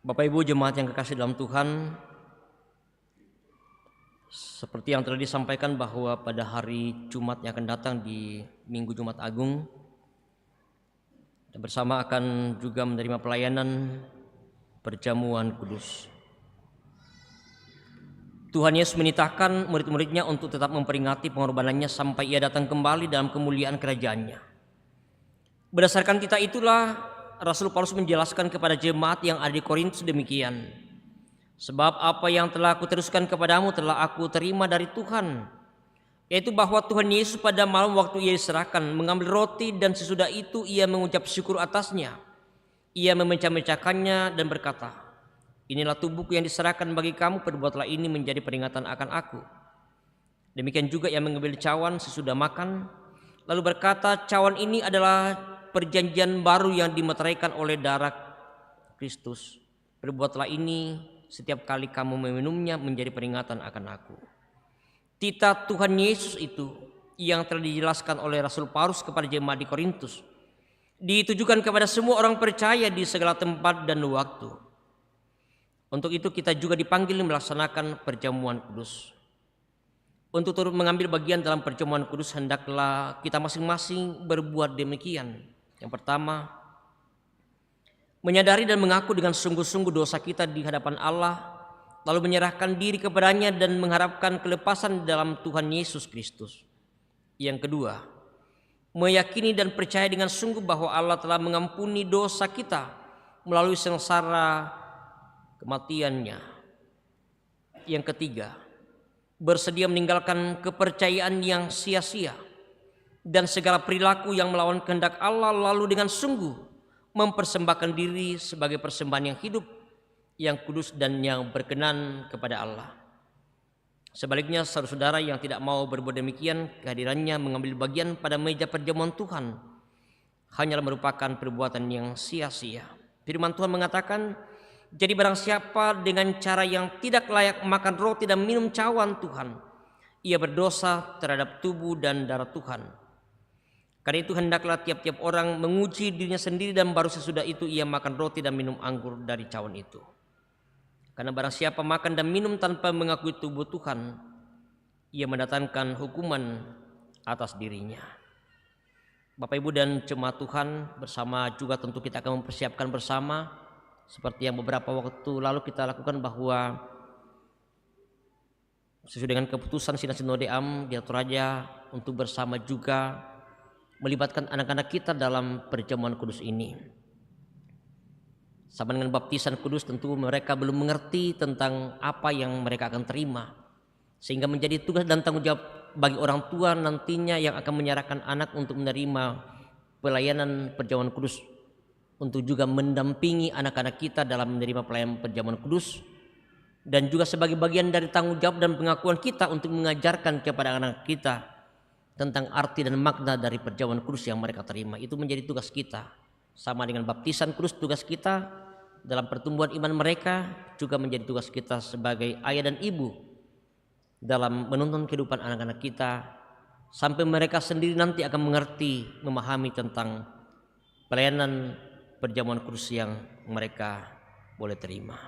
Speaker 5: Bapak Ibu jemaat yang kekasih dalam Tuhan, seperti yang telah disampaikan bahwa pada hari Jumat yang akan datang di Minggu Jumat Agung, kita bersama akan juga menerima pelayanan perjamuan kudus. Tuhan Yesus menitahkan murid-muridnya untuk tetap memperingati pengorbanannya sampai Ia datang kembali dalam kemuliaan kerajaannya. Berdasarkan titah itulah Rasul Paulus menjelaskan kepada jemaat yang ada di Korintus demikian. Sebab apa yang telah aku teruskan kepadamu telah aku terima dari Tuhan, yaitu bahwa Tuhan Yesus pada malam waktu Ia diserahkan mengambil roti dan sesudah itu Ia mengucap syukur atasnya. Ia memecah-mecahkannya dan berkata, "Inilah tubuhku yang diserahkan bagi kamu, perbuatlah ini menjadi peringatan akan aku." Demikian juga Ia mengambil cawan sesudah makan, lalu berkata, "Cawan ini adalah perjanjian baru yang dimeteraikan oleh darah Kristus. Perbuatlah ini setiap kali kamu meminumnya menjadi peringatan akan aku." Titah Tuhan Yesus itu yang telah dijelaskan oleh Rasul Paulus kepada jemaat di Korintus ditujukan kepada semua orang percaya di segala tempat dan waktu. Untuk itu kita juga dipanggil melaksanakan perjamuan kudus. Untuk turut mengambil bagian dalam perjamuan kudus, hendaklah kita masing-masing berbuat demikian. Yang pertama, menyadari dan mengaku dengan sungguh-sungguh dosa kita di hadapan Allah, lalu menyerahkan diri kepadanya dan mengharapkan kelepasan dalam Tuhan Yesus Kristus. Yang kedua, meyakini dan percaya dengan sungguh bahwa Allah telah mengampuni dosa kita melalui sengsara kematiannya. Yang ketiga, bersedia meninggalkan kepercayaan yang sia-sia dan segala perilaku yang melawan kehendak Allah, lalu dengan sungguh mempersembahkan diri sebagai persembahan yang hidup, yang kudus dan yang berkenan kepada Allah. Sebaliknya, saudara-saudara yang tidak mau berbuat demikian, kehadirannya mengambil bagian pada meja perjamuan Tuhan hanyalah merupakan perbuatan yang sia-sia. Firman Tuhan mengatakan, jadi barang siapa dengan cara yang tidak layak makan roti dan minum cawan Tuhan, ia berdosa terhadap tubuh dan darah Tuhan. Karena itu hendaklah tiap-tiap orang menguji dirinya sendiri, dan baru sesudah itu ia makan roti dan minum anggur dari cawan itu. Karena barang siapa makan dan minum tanpa mengakui tubuh Tuhan, ia mendatangkan hukuman atas dirinya. Bapak Ibu dan jemaat Tuhan, bersama juga tentu kita akan mempersiapkan bersama seperti yang beberapa waktu lalu kita lakukan, bahwa sesuai dengan keputusan Sidang Sinode Am di Toraja untuk bersama juga melibatkan anak-anak kita dalam perjamuan kudus ini. Sama dengan baptisan kudus, tentu mereka belum mengerti tentang apa yang mereka akan terima, sehingga menjadi tugas dan tanggung jawab bagi orang tua nantinya yang akan menyerahkan anak untuk menerima pelayanan perjamuan kudus, untuk juga mendampingi anak-anak kita dalam menerima pelayanan perjamuan kudus, dan juga sebagai bagian dari tanggung jawab dan pengakuan kita untuk mengajarkan kepada anak kita tentang arti dan makna dari perjamuan kudus yang mereka terima. Itu menjadi tugas kita. Sama dengan baptisan kudus, tugas kita dalam pertumbuhan iman mereka juga menjadi tugas kita sebagai ayah dan ibu dalam menuntun kehidupan anak-anak kita, sampai mereka sendiri nanti akan mengerti, memahami tentang pelayanan perjamuan kudus yang mereka boleh terima.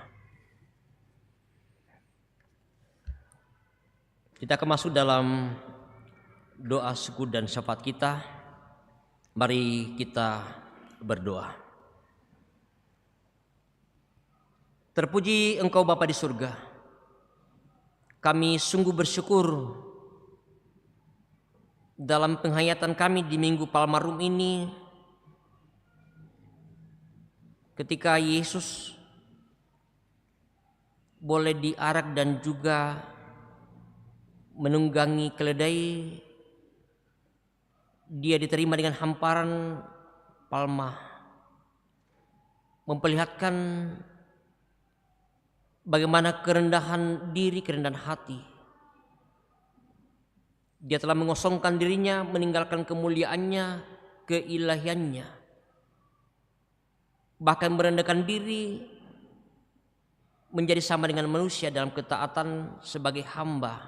Speaker 5: Kita akan masuk dalam doa syukur dan syafaat kita. Mari kita berdoa. Terpuji Engkau Bapa di surga, kami sungguh bersyukur dalam penghayatan kami di Minggu Palmarum ini, ketika Yesus boleh diarak dan juga menunggangi keledai, dia diterima dengan hamparan palma, memperlihatkan bagaimana kerendahan diri, kerendahan hati. Dia telah mengosongkan dirinya, meninggalkan kemuliaannya, keilahiannya, bahkan merendahkan diri menjadi sama dengan manusia dalam ketaatan sebagai hamba,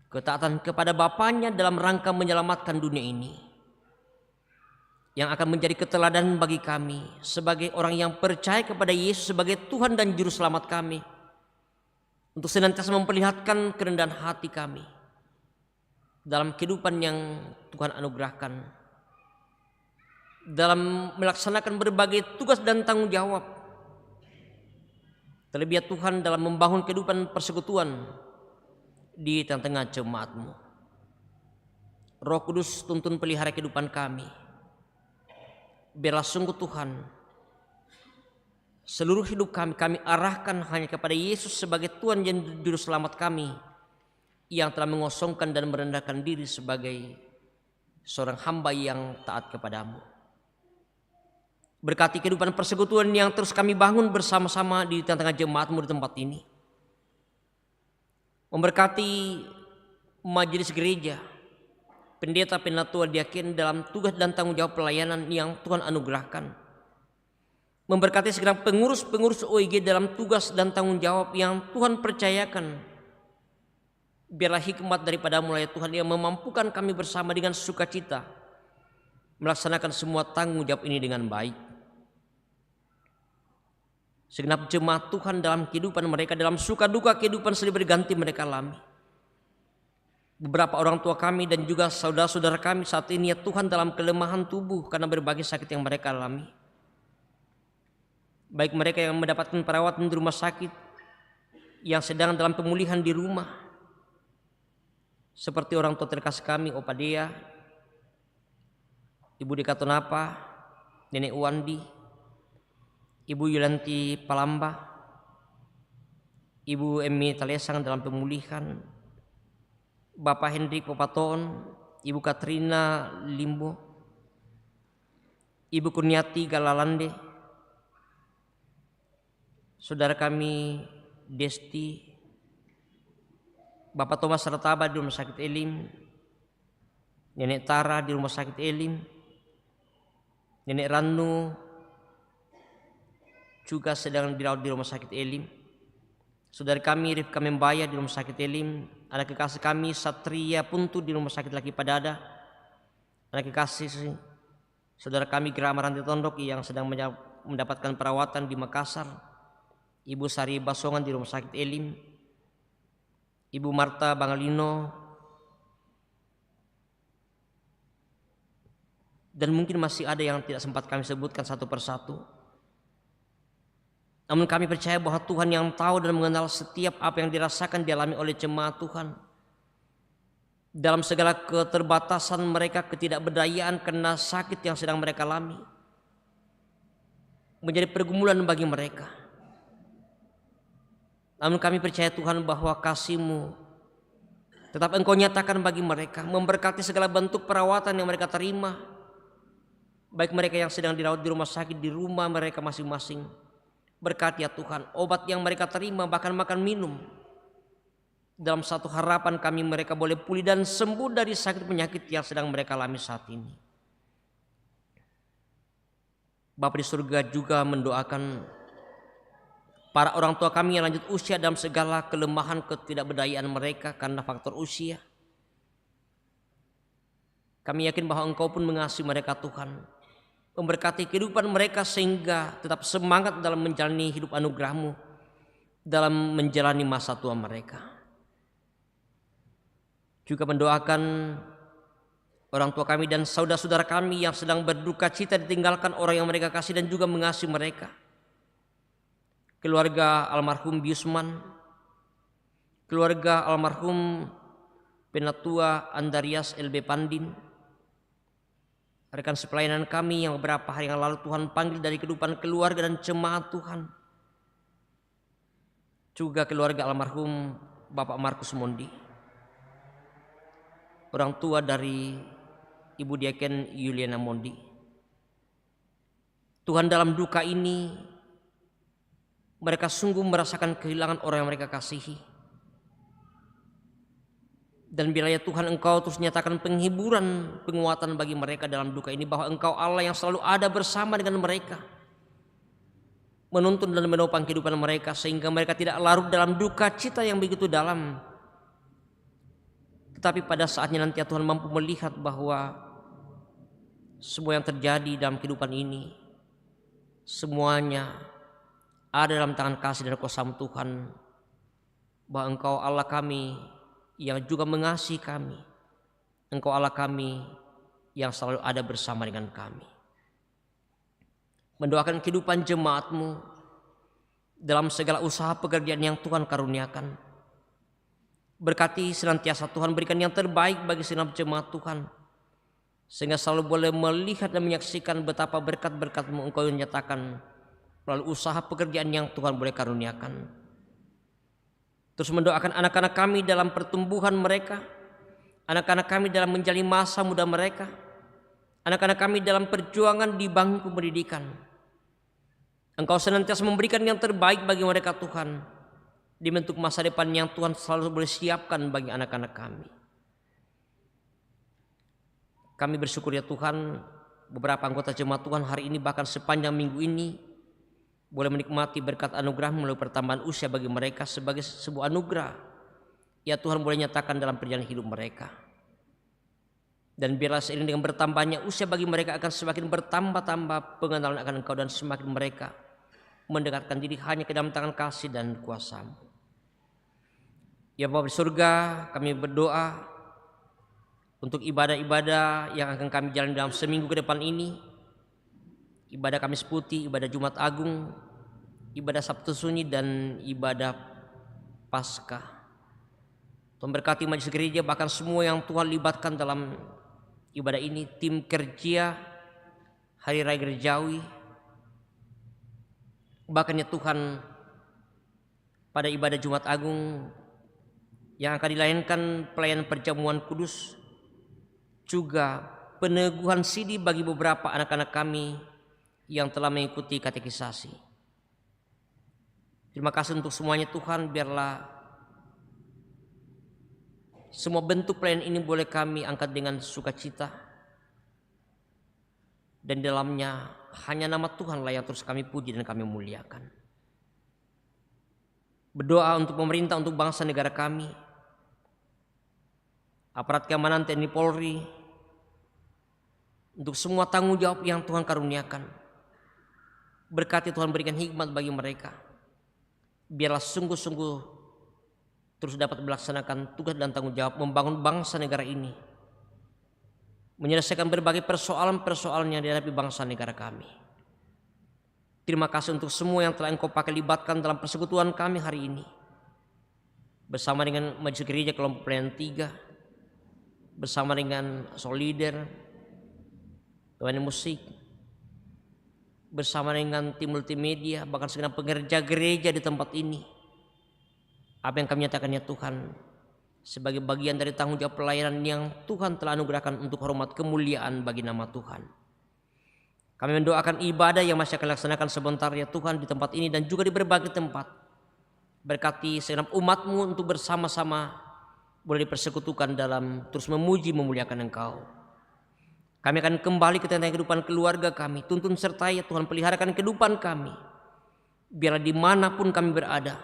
Speaker 5: ketaatan kepada Bapaknya dalam rangka menyelamatkan dunia ini, yang akan menjadi keteladanan bagi kami sebagai orang yang percaya kepada Yesus sebagai Tuhan dan Juru Selamat kami, untuk senantiasa memperlihatkan kerendahan hati kami dalam kehidupan yang Tuhan anugerahkan, dalam melaksanakan berbagai tugas dan tanggung jawab. Terlebih ya Tuhan, dalam membangun kehidupan persekutuan di tengah-tengah jemaat-Mu. Roh Kudus, tuntun pelihara kehidupan kami. Biarlah sungguh Tuhan, seluruh hidup kami arahkan hanya kepada Yesus sebagai Tuhan dan Juru Selamat kami, yang telah mengosongkan dan merendahkan diri sebagai seorang hamba yang taat kepadamu. Berkati kehidupan persekutuan yang terus kami bangun bersama-sama di tengah-tengah jemaat-Mu di tempat ini. Memberkati majelis gereja, pendeta, penatua, diaken dalam tugas dan tanggung jawab pelayanan yang Tuhan anugerahkan. Memberkati segenap pengurus-pengurus OIG dalam tugas dan tanggung jawab yang Tuhan percayakan. Biarlah hikmat daripada mulai Tuhan yang memampukan kami bersama dengan sukacita melaksanakan semua tanggung jawab ini dengan baik. Segenap jemaat Tuhan dalam kehidupan mereka, dalam suka duka kehidupan silih berganti mereka alami, beberapa orang tua kami dan juga saudara-saudara kami saat ini ya Tuhan dalam kelemahan tubuh karena berbagai sakit yang mereka alami. Baik mereka yang mendapatkan perawatan di rumah sakit, yang sedang dalam pemulihan di rumah, seperti orang tua terkasih kami, Opa Dea, Ibu Deka Tonapa, Nenek Wandi, Ibu Yulanti Palamba, Ibu Emi Talesang dalam pemulihan, Bapak Hendrik Popatoon, Ibu Katrina Limbo, Ibu Kurniati Galalande, saudara kami Desti, Bapak Thomas Rataba di Rumah Sakit Elim, Nenek Tara di Rumah Sakit Elim, Nenek Ranu juga sedang dirawat di Rumah Sakit Elim. Saudara kami Rifka Membaya di Rumah Sakit Elim, anak kekasih kami Satria Puntu di Rumah Sakit Laki Padada, anak kekasih saudara kami Grama Ranti Tondok yang sedang mendapatkan perawatan di Makassar, Ibu Sari Basongan di Rumah Sakit Elim, Ibu Marta Bangalino, dan mungkin masih ada yang tidak sempat kami sebutkan satu persatu. Namun kami percaya bahwa Tuhan yang tahu dan mengenal setiap apa yang dirasakan dialami oleh jemaat Tuhan. Dalam segala keterbatasan mereka, ketidakberdayaan karena sakit yang sedang mereka alami, menjadi pergumulan bagi mereka. Namun kami percaya Tuhan bahwa kasih-Mu tetap Engkau nyatakan bagi mereka, memberkati segala bentuk perawatan yang mereka terima, baik mereka yang sedang dirawat di rumah sakit, di rumah mereka masing-masing. Berkati ya Tuhan, obat yang mereka terima, bahkan makan minum, dalam satu harapan kami mereka boleh pulih dan sembuh dari sakit penyakit yang sedang mereka alami saat ini. Bapa di surga juga mendoakan para orang tua kami yang lanjut usia dalam segala kelemahan ketidakberdayaan mereka karena faktor usia. Kami yakin bahwa Engkau pun mengasihi mereka Tuhan, memberkati kehidupan mereka sehingga tetap semangat dalam menjalani hidup anugerah-Mu, dalam menjalani masa tua mereka. Juga mendoakan orang tua kami dan saudara-saudara kami yang sedang berduka cita ditinggalkan orang yang mereka kasih dan juga mengasihi mereka. Keluarga almarhum Biusman, keluarga almarhum Penatua Andarias LB Pandin, rekan sepelayanan kami yang beberapa hari yang lalu Tuhan panggil dari kehidupan keluarga dan jemaat Tuhan. Juga keluarga almarhum Bapak Markus Mondi, orang tua dari Ibu Diaken Yuliana Mondi. Tuhan, dalam duka ini mereka sungguh merasakan kehilangan orang yang mereka kasihi. Dan bila ya Tuhan Engkau terus nyatakan penghiburan, penguatan bagi mereka dalam duka ini, bahwa Engkau Allah yang selalu ada bersama dengan mereka, menuntun dan menopang kehidupan mereka sehingga mereka tidak larut dalam duka cita yang begitu dalam. Tetapi pada saatnya nanti Tuhan mampu melihat bahwa semua yang terjadi dalam kehidupan ini semuanya ada dalam tangan kasih dan kuasa Tuhan, bahwa Engkau Allah kami yang juga mengasihi kami, Engkau Allah kami yang selalu ada bersama dengan kami. Mendoakan kehidupan jemaat-Mu dalam segala usaha pekerjaan yang Tuhan karuniakan. Berkati senantiasa Tuhan, berikan yang terbaik bagi segenap jemaat Tuhan, sehingga selalu boleh melihat dan menyaksikan betapa berkat-berkat-Mu Engkau yang nyatakan melalui usaha pekerjaan yang Tuhan boleh karuniakan. Terus mendoakan anak-anak kami dalam pertumbuhan mereka, anak-anak kami dalam menjalani masa muda mereka, anak-anak kami dalam perjuangan di bangku pendidikan. Engkau senantiasa memberikan yang terbaik bagi mereka Tuhan, di bentuk masa depan yang Tuhan selalu boleh siapkan bagi anak-anak kami. Kami bersyukur ya Tuhan, beberapa anggota jemaat Tuhan hari ini bahkan sepanjang minggu ini boleh menikmati berkat anugerah melalui pertambahan usia bagi mereka sebagai sebuah anugerah. Ya Tuhan boleh nyatakan dalam perjalanan hidup mereka. Dan biarlah seiring dengan bertambahnya usia bagi mereka akan semakin bertambah-tambah pengenalan akan Engkau, dan semakin mereka mendekatkan diri hanya ke dalam tangan kasih dan kuasa-Mu. Ya Bapa di surga, kami berdoa untuk ibadah-ibadah yang akan kami jalani dalam seminggu ke depan ini, ibadah Kamis Putih, ibadah Jumat Agung, ibadah Sabtu Sunyi, dan ibadah Paskah. Tuhan berkati majelis gereja, bahkan semua yang Tuhan libatkan dalam ibadah ini, tim kerja Hari Raya Gerejawi, bahkan ya Tuhan pada ibadah Jumat Agung yang akan dilayankan pelayanan perjamuan kudus, juga peneguhan sidi bagi beberapa anak-anak kami yang telah mengikuti katekisasi. Terima kasih untuk semuanya Tuhan, biarlah semua bentuk pelayanan ini boleh kami angkat dengan sukacita, dan dalamnya hanya nama Tuhanlah yang terus kami puji dan kami muliakan. Berdoa untuk pemerintah, untuk bangsa negara kami, aparat keamanan TNI Polri, untuk semua tanggung jawab yang Tuhan karuniakan. Berkati Tuhan, berikan hikmat bagi mereka, biarlah sungguh-sungguh terus dapat melaksanakan tugas dan tanggung jawab membangun bangsa negara ini, menyelesaikan berbagai persoalan-persoalan yang dihadapi bangsa negara kami. Terima kasih untuk semua yang telah Engkau pakai libatkan dalam persekutuan kami hari ini, bersama dengan Majelis Gereja Kelompok Pelayanan 3, bersama dengan Solider, Tuan Musik, bersama dengan tim multimedia, bahkan segenap pengerja gereja di tempat ini. Apa yang kami nyatakan ya Tuhan, sebagai bagian dari tanggung jawab pelayanan yang Tuhan telah anugerahkan untuk hormat kemuliaan bagi nama Tuhan. Kami mendoakan ibadah yang masih akan dilaksanakan sebentar ya Tuhan di tempat ini dan juga di berbagai tempat. Berkati segenap umat-Mu untuk bersama-sama boleh dipersekutukan dalam terus memuji memuliakan Engkau. Kami akan kembali ke tentang kehidupan keluarga kami. Tuntun sertai ya Tuhan, peliharakan kehidupan kami. Biarlah dimanapun kami berada,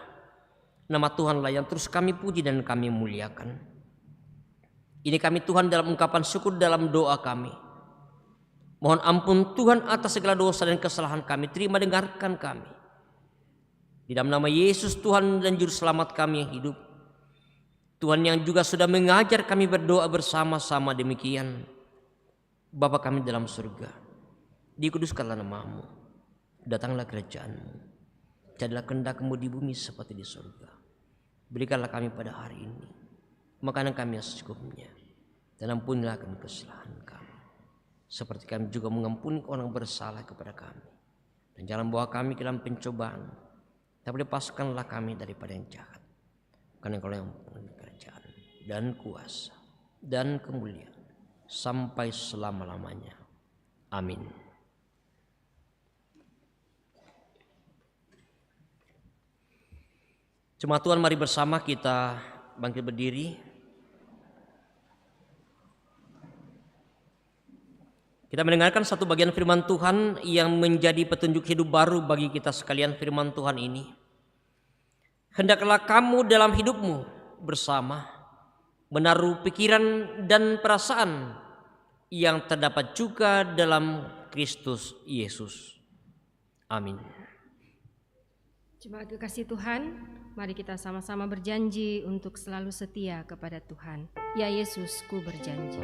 Speaker 5: nama Tuhanlah yang terus kami puji dan kami muliakan. Ini kami Tuhan dalam ungkapan syukur dalam doa kami. Mohon ampun Tuhan atas segala dosa dan kesalahan kami. Terima dengarkan kami. Di dalam nama Yesus Tuhan dan Juru Selamat kami yang hidup, Tuhan yang juga sudah mengajar kami berdoa bersama-sama demikian. Bapa kami dalam surga, dikuduskanlah nama-Mu, datanglah kerajaan-Mu, jadilah kehendak-Mu di bumi seperti di surga. Berikanlah kami pada hari ini makanan kami yang secukupnya, dan ampunilah kami kesalahan kami, seperti kami juga mengampuni orang bersalah kepada kami. Dan jangan bawa kami ke dalam pencobaan, tapi lepaskanlah kami daripada yang jahat. Karena Engkau yang mempunyai kerajaan dan kuasa dan kemuliaan sampai selama-lamanya. Amin. Jemaat Tuhan, mari bersama kita bangkit berdiri. Kita mendengarkan satu bagian firman Tuhan yang menjadi petunjuk hidup baru bagi kita sekalian. Firman Tuhan ini, hendaklah kamu dalam hidupmu bersama menaruh pikiran dan perasaan yang terdapat juga dalam Kristus Yesus. Amin.
Speaker 2: Jemaat kekasih Tuhan, mari kita sama-sama berjanji untuk selalu setia kepada Tuhan. Ya Yesus, ku berjanji.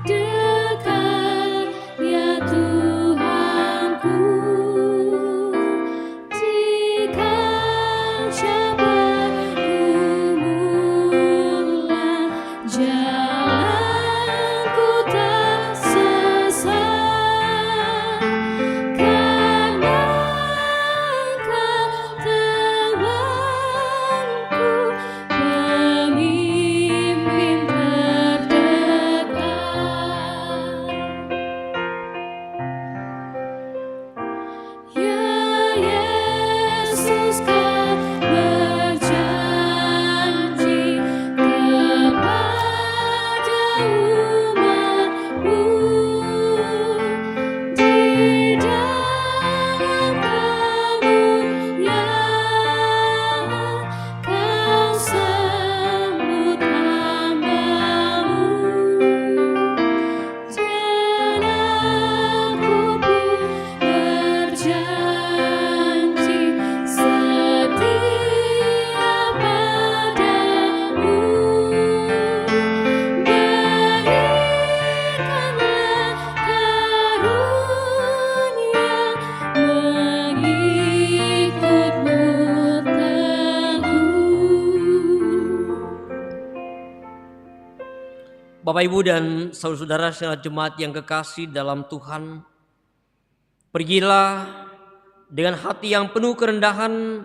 Speaker 3: Dekat
Speaker 5: Bapak Ibu dan saudara-saudara sekalian jemaat yang kekasih dalam Tuhan, pergilah dengan hati yang penuh kerendahan,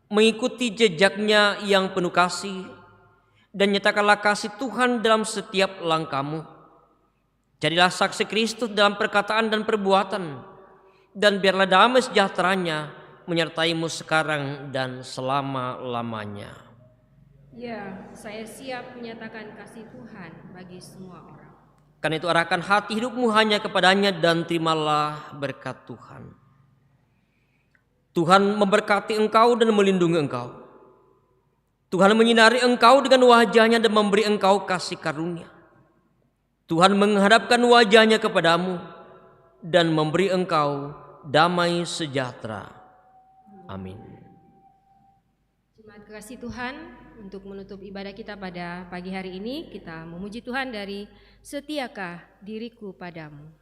Speaker 5: mengikuti jejaknya yang penuh kasih, dan nyatakanlah kasih Tuhan dalam setiap langkahmu. Jadilah saksi Kristus dalam perkataan dan perbuatan, dan biarlah damai sejahteranya menyertaimu sekarang dan selama-lamanya.
Speaker 2: Ya, saya siap menyatakan kasih Tuhan bagi semua orang.
Speaker 5: Karena itu arahkan hati hidupmu hanya kepadanya dan terimalah berkat Tuhan. Tuhan memberkati engkau dan melindungi engkau. Tuhan menyinari engkau dengan wajahnya dan memberi engkau kasih karunia. Tuhan menghadapkan wajahnya kepadamu dan memberi engkau damai sejahtera. Amin.
Speaker 2: Terima kasih Tuhan. Untuk menutup ibadah kita pada pagi hari ini, kita memuji Tuhan dari Setiakah Diriku Padamu.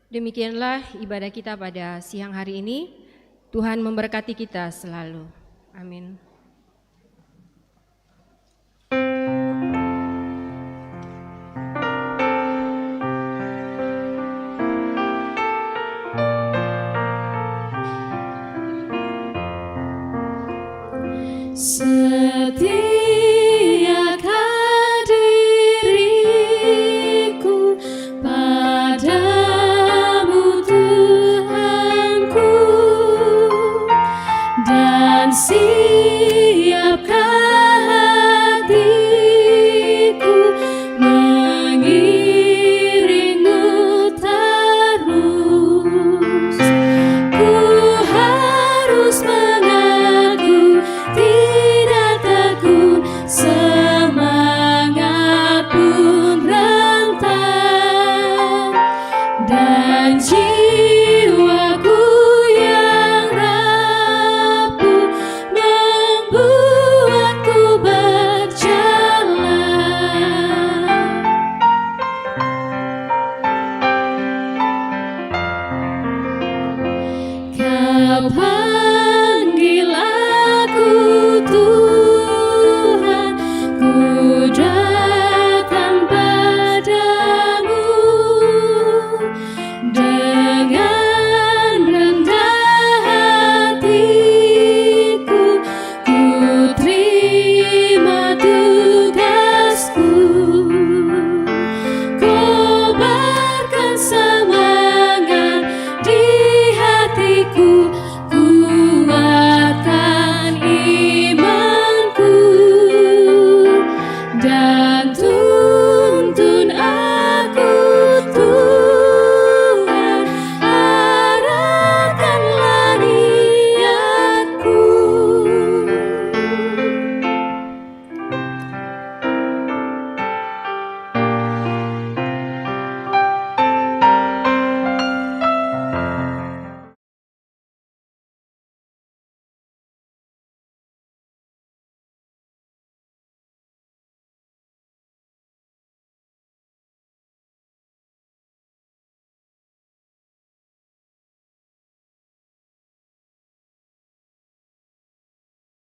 Speaker 2: Demikianlah ibadah kita pada siang hari ini. Tuhan memberkati kita selalu. Amin.
Speaker 3: Setiakah diriku padamu Tuhanku, dan siapkah hatiku mengiringmu terus. Ku harus mengaku tidak takut, semangat pun rentang, dan jiwaku yang rapuh membuatku berjalan. Kau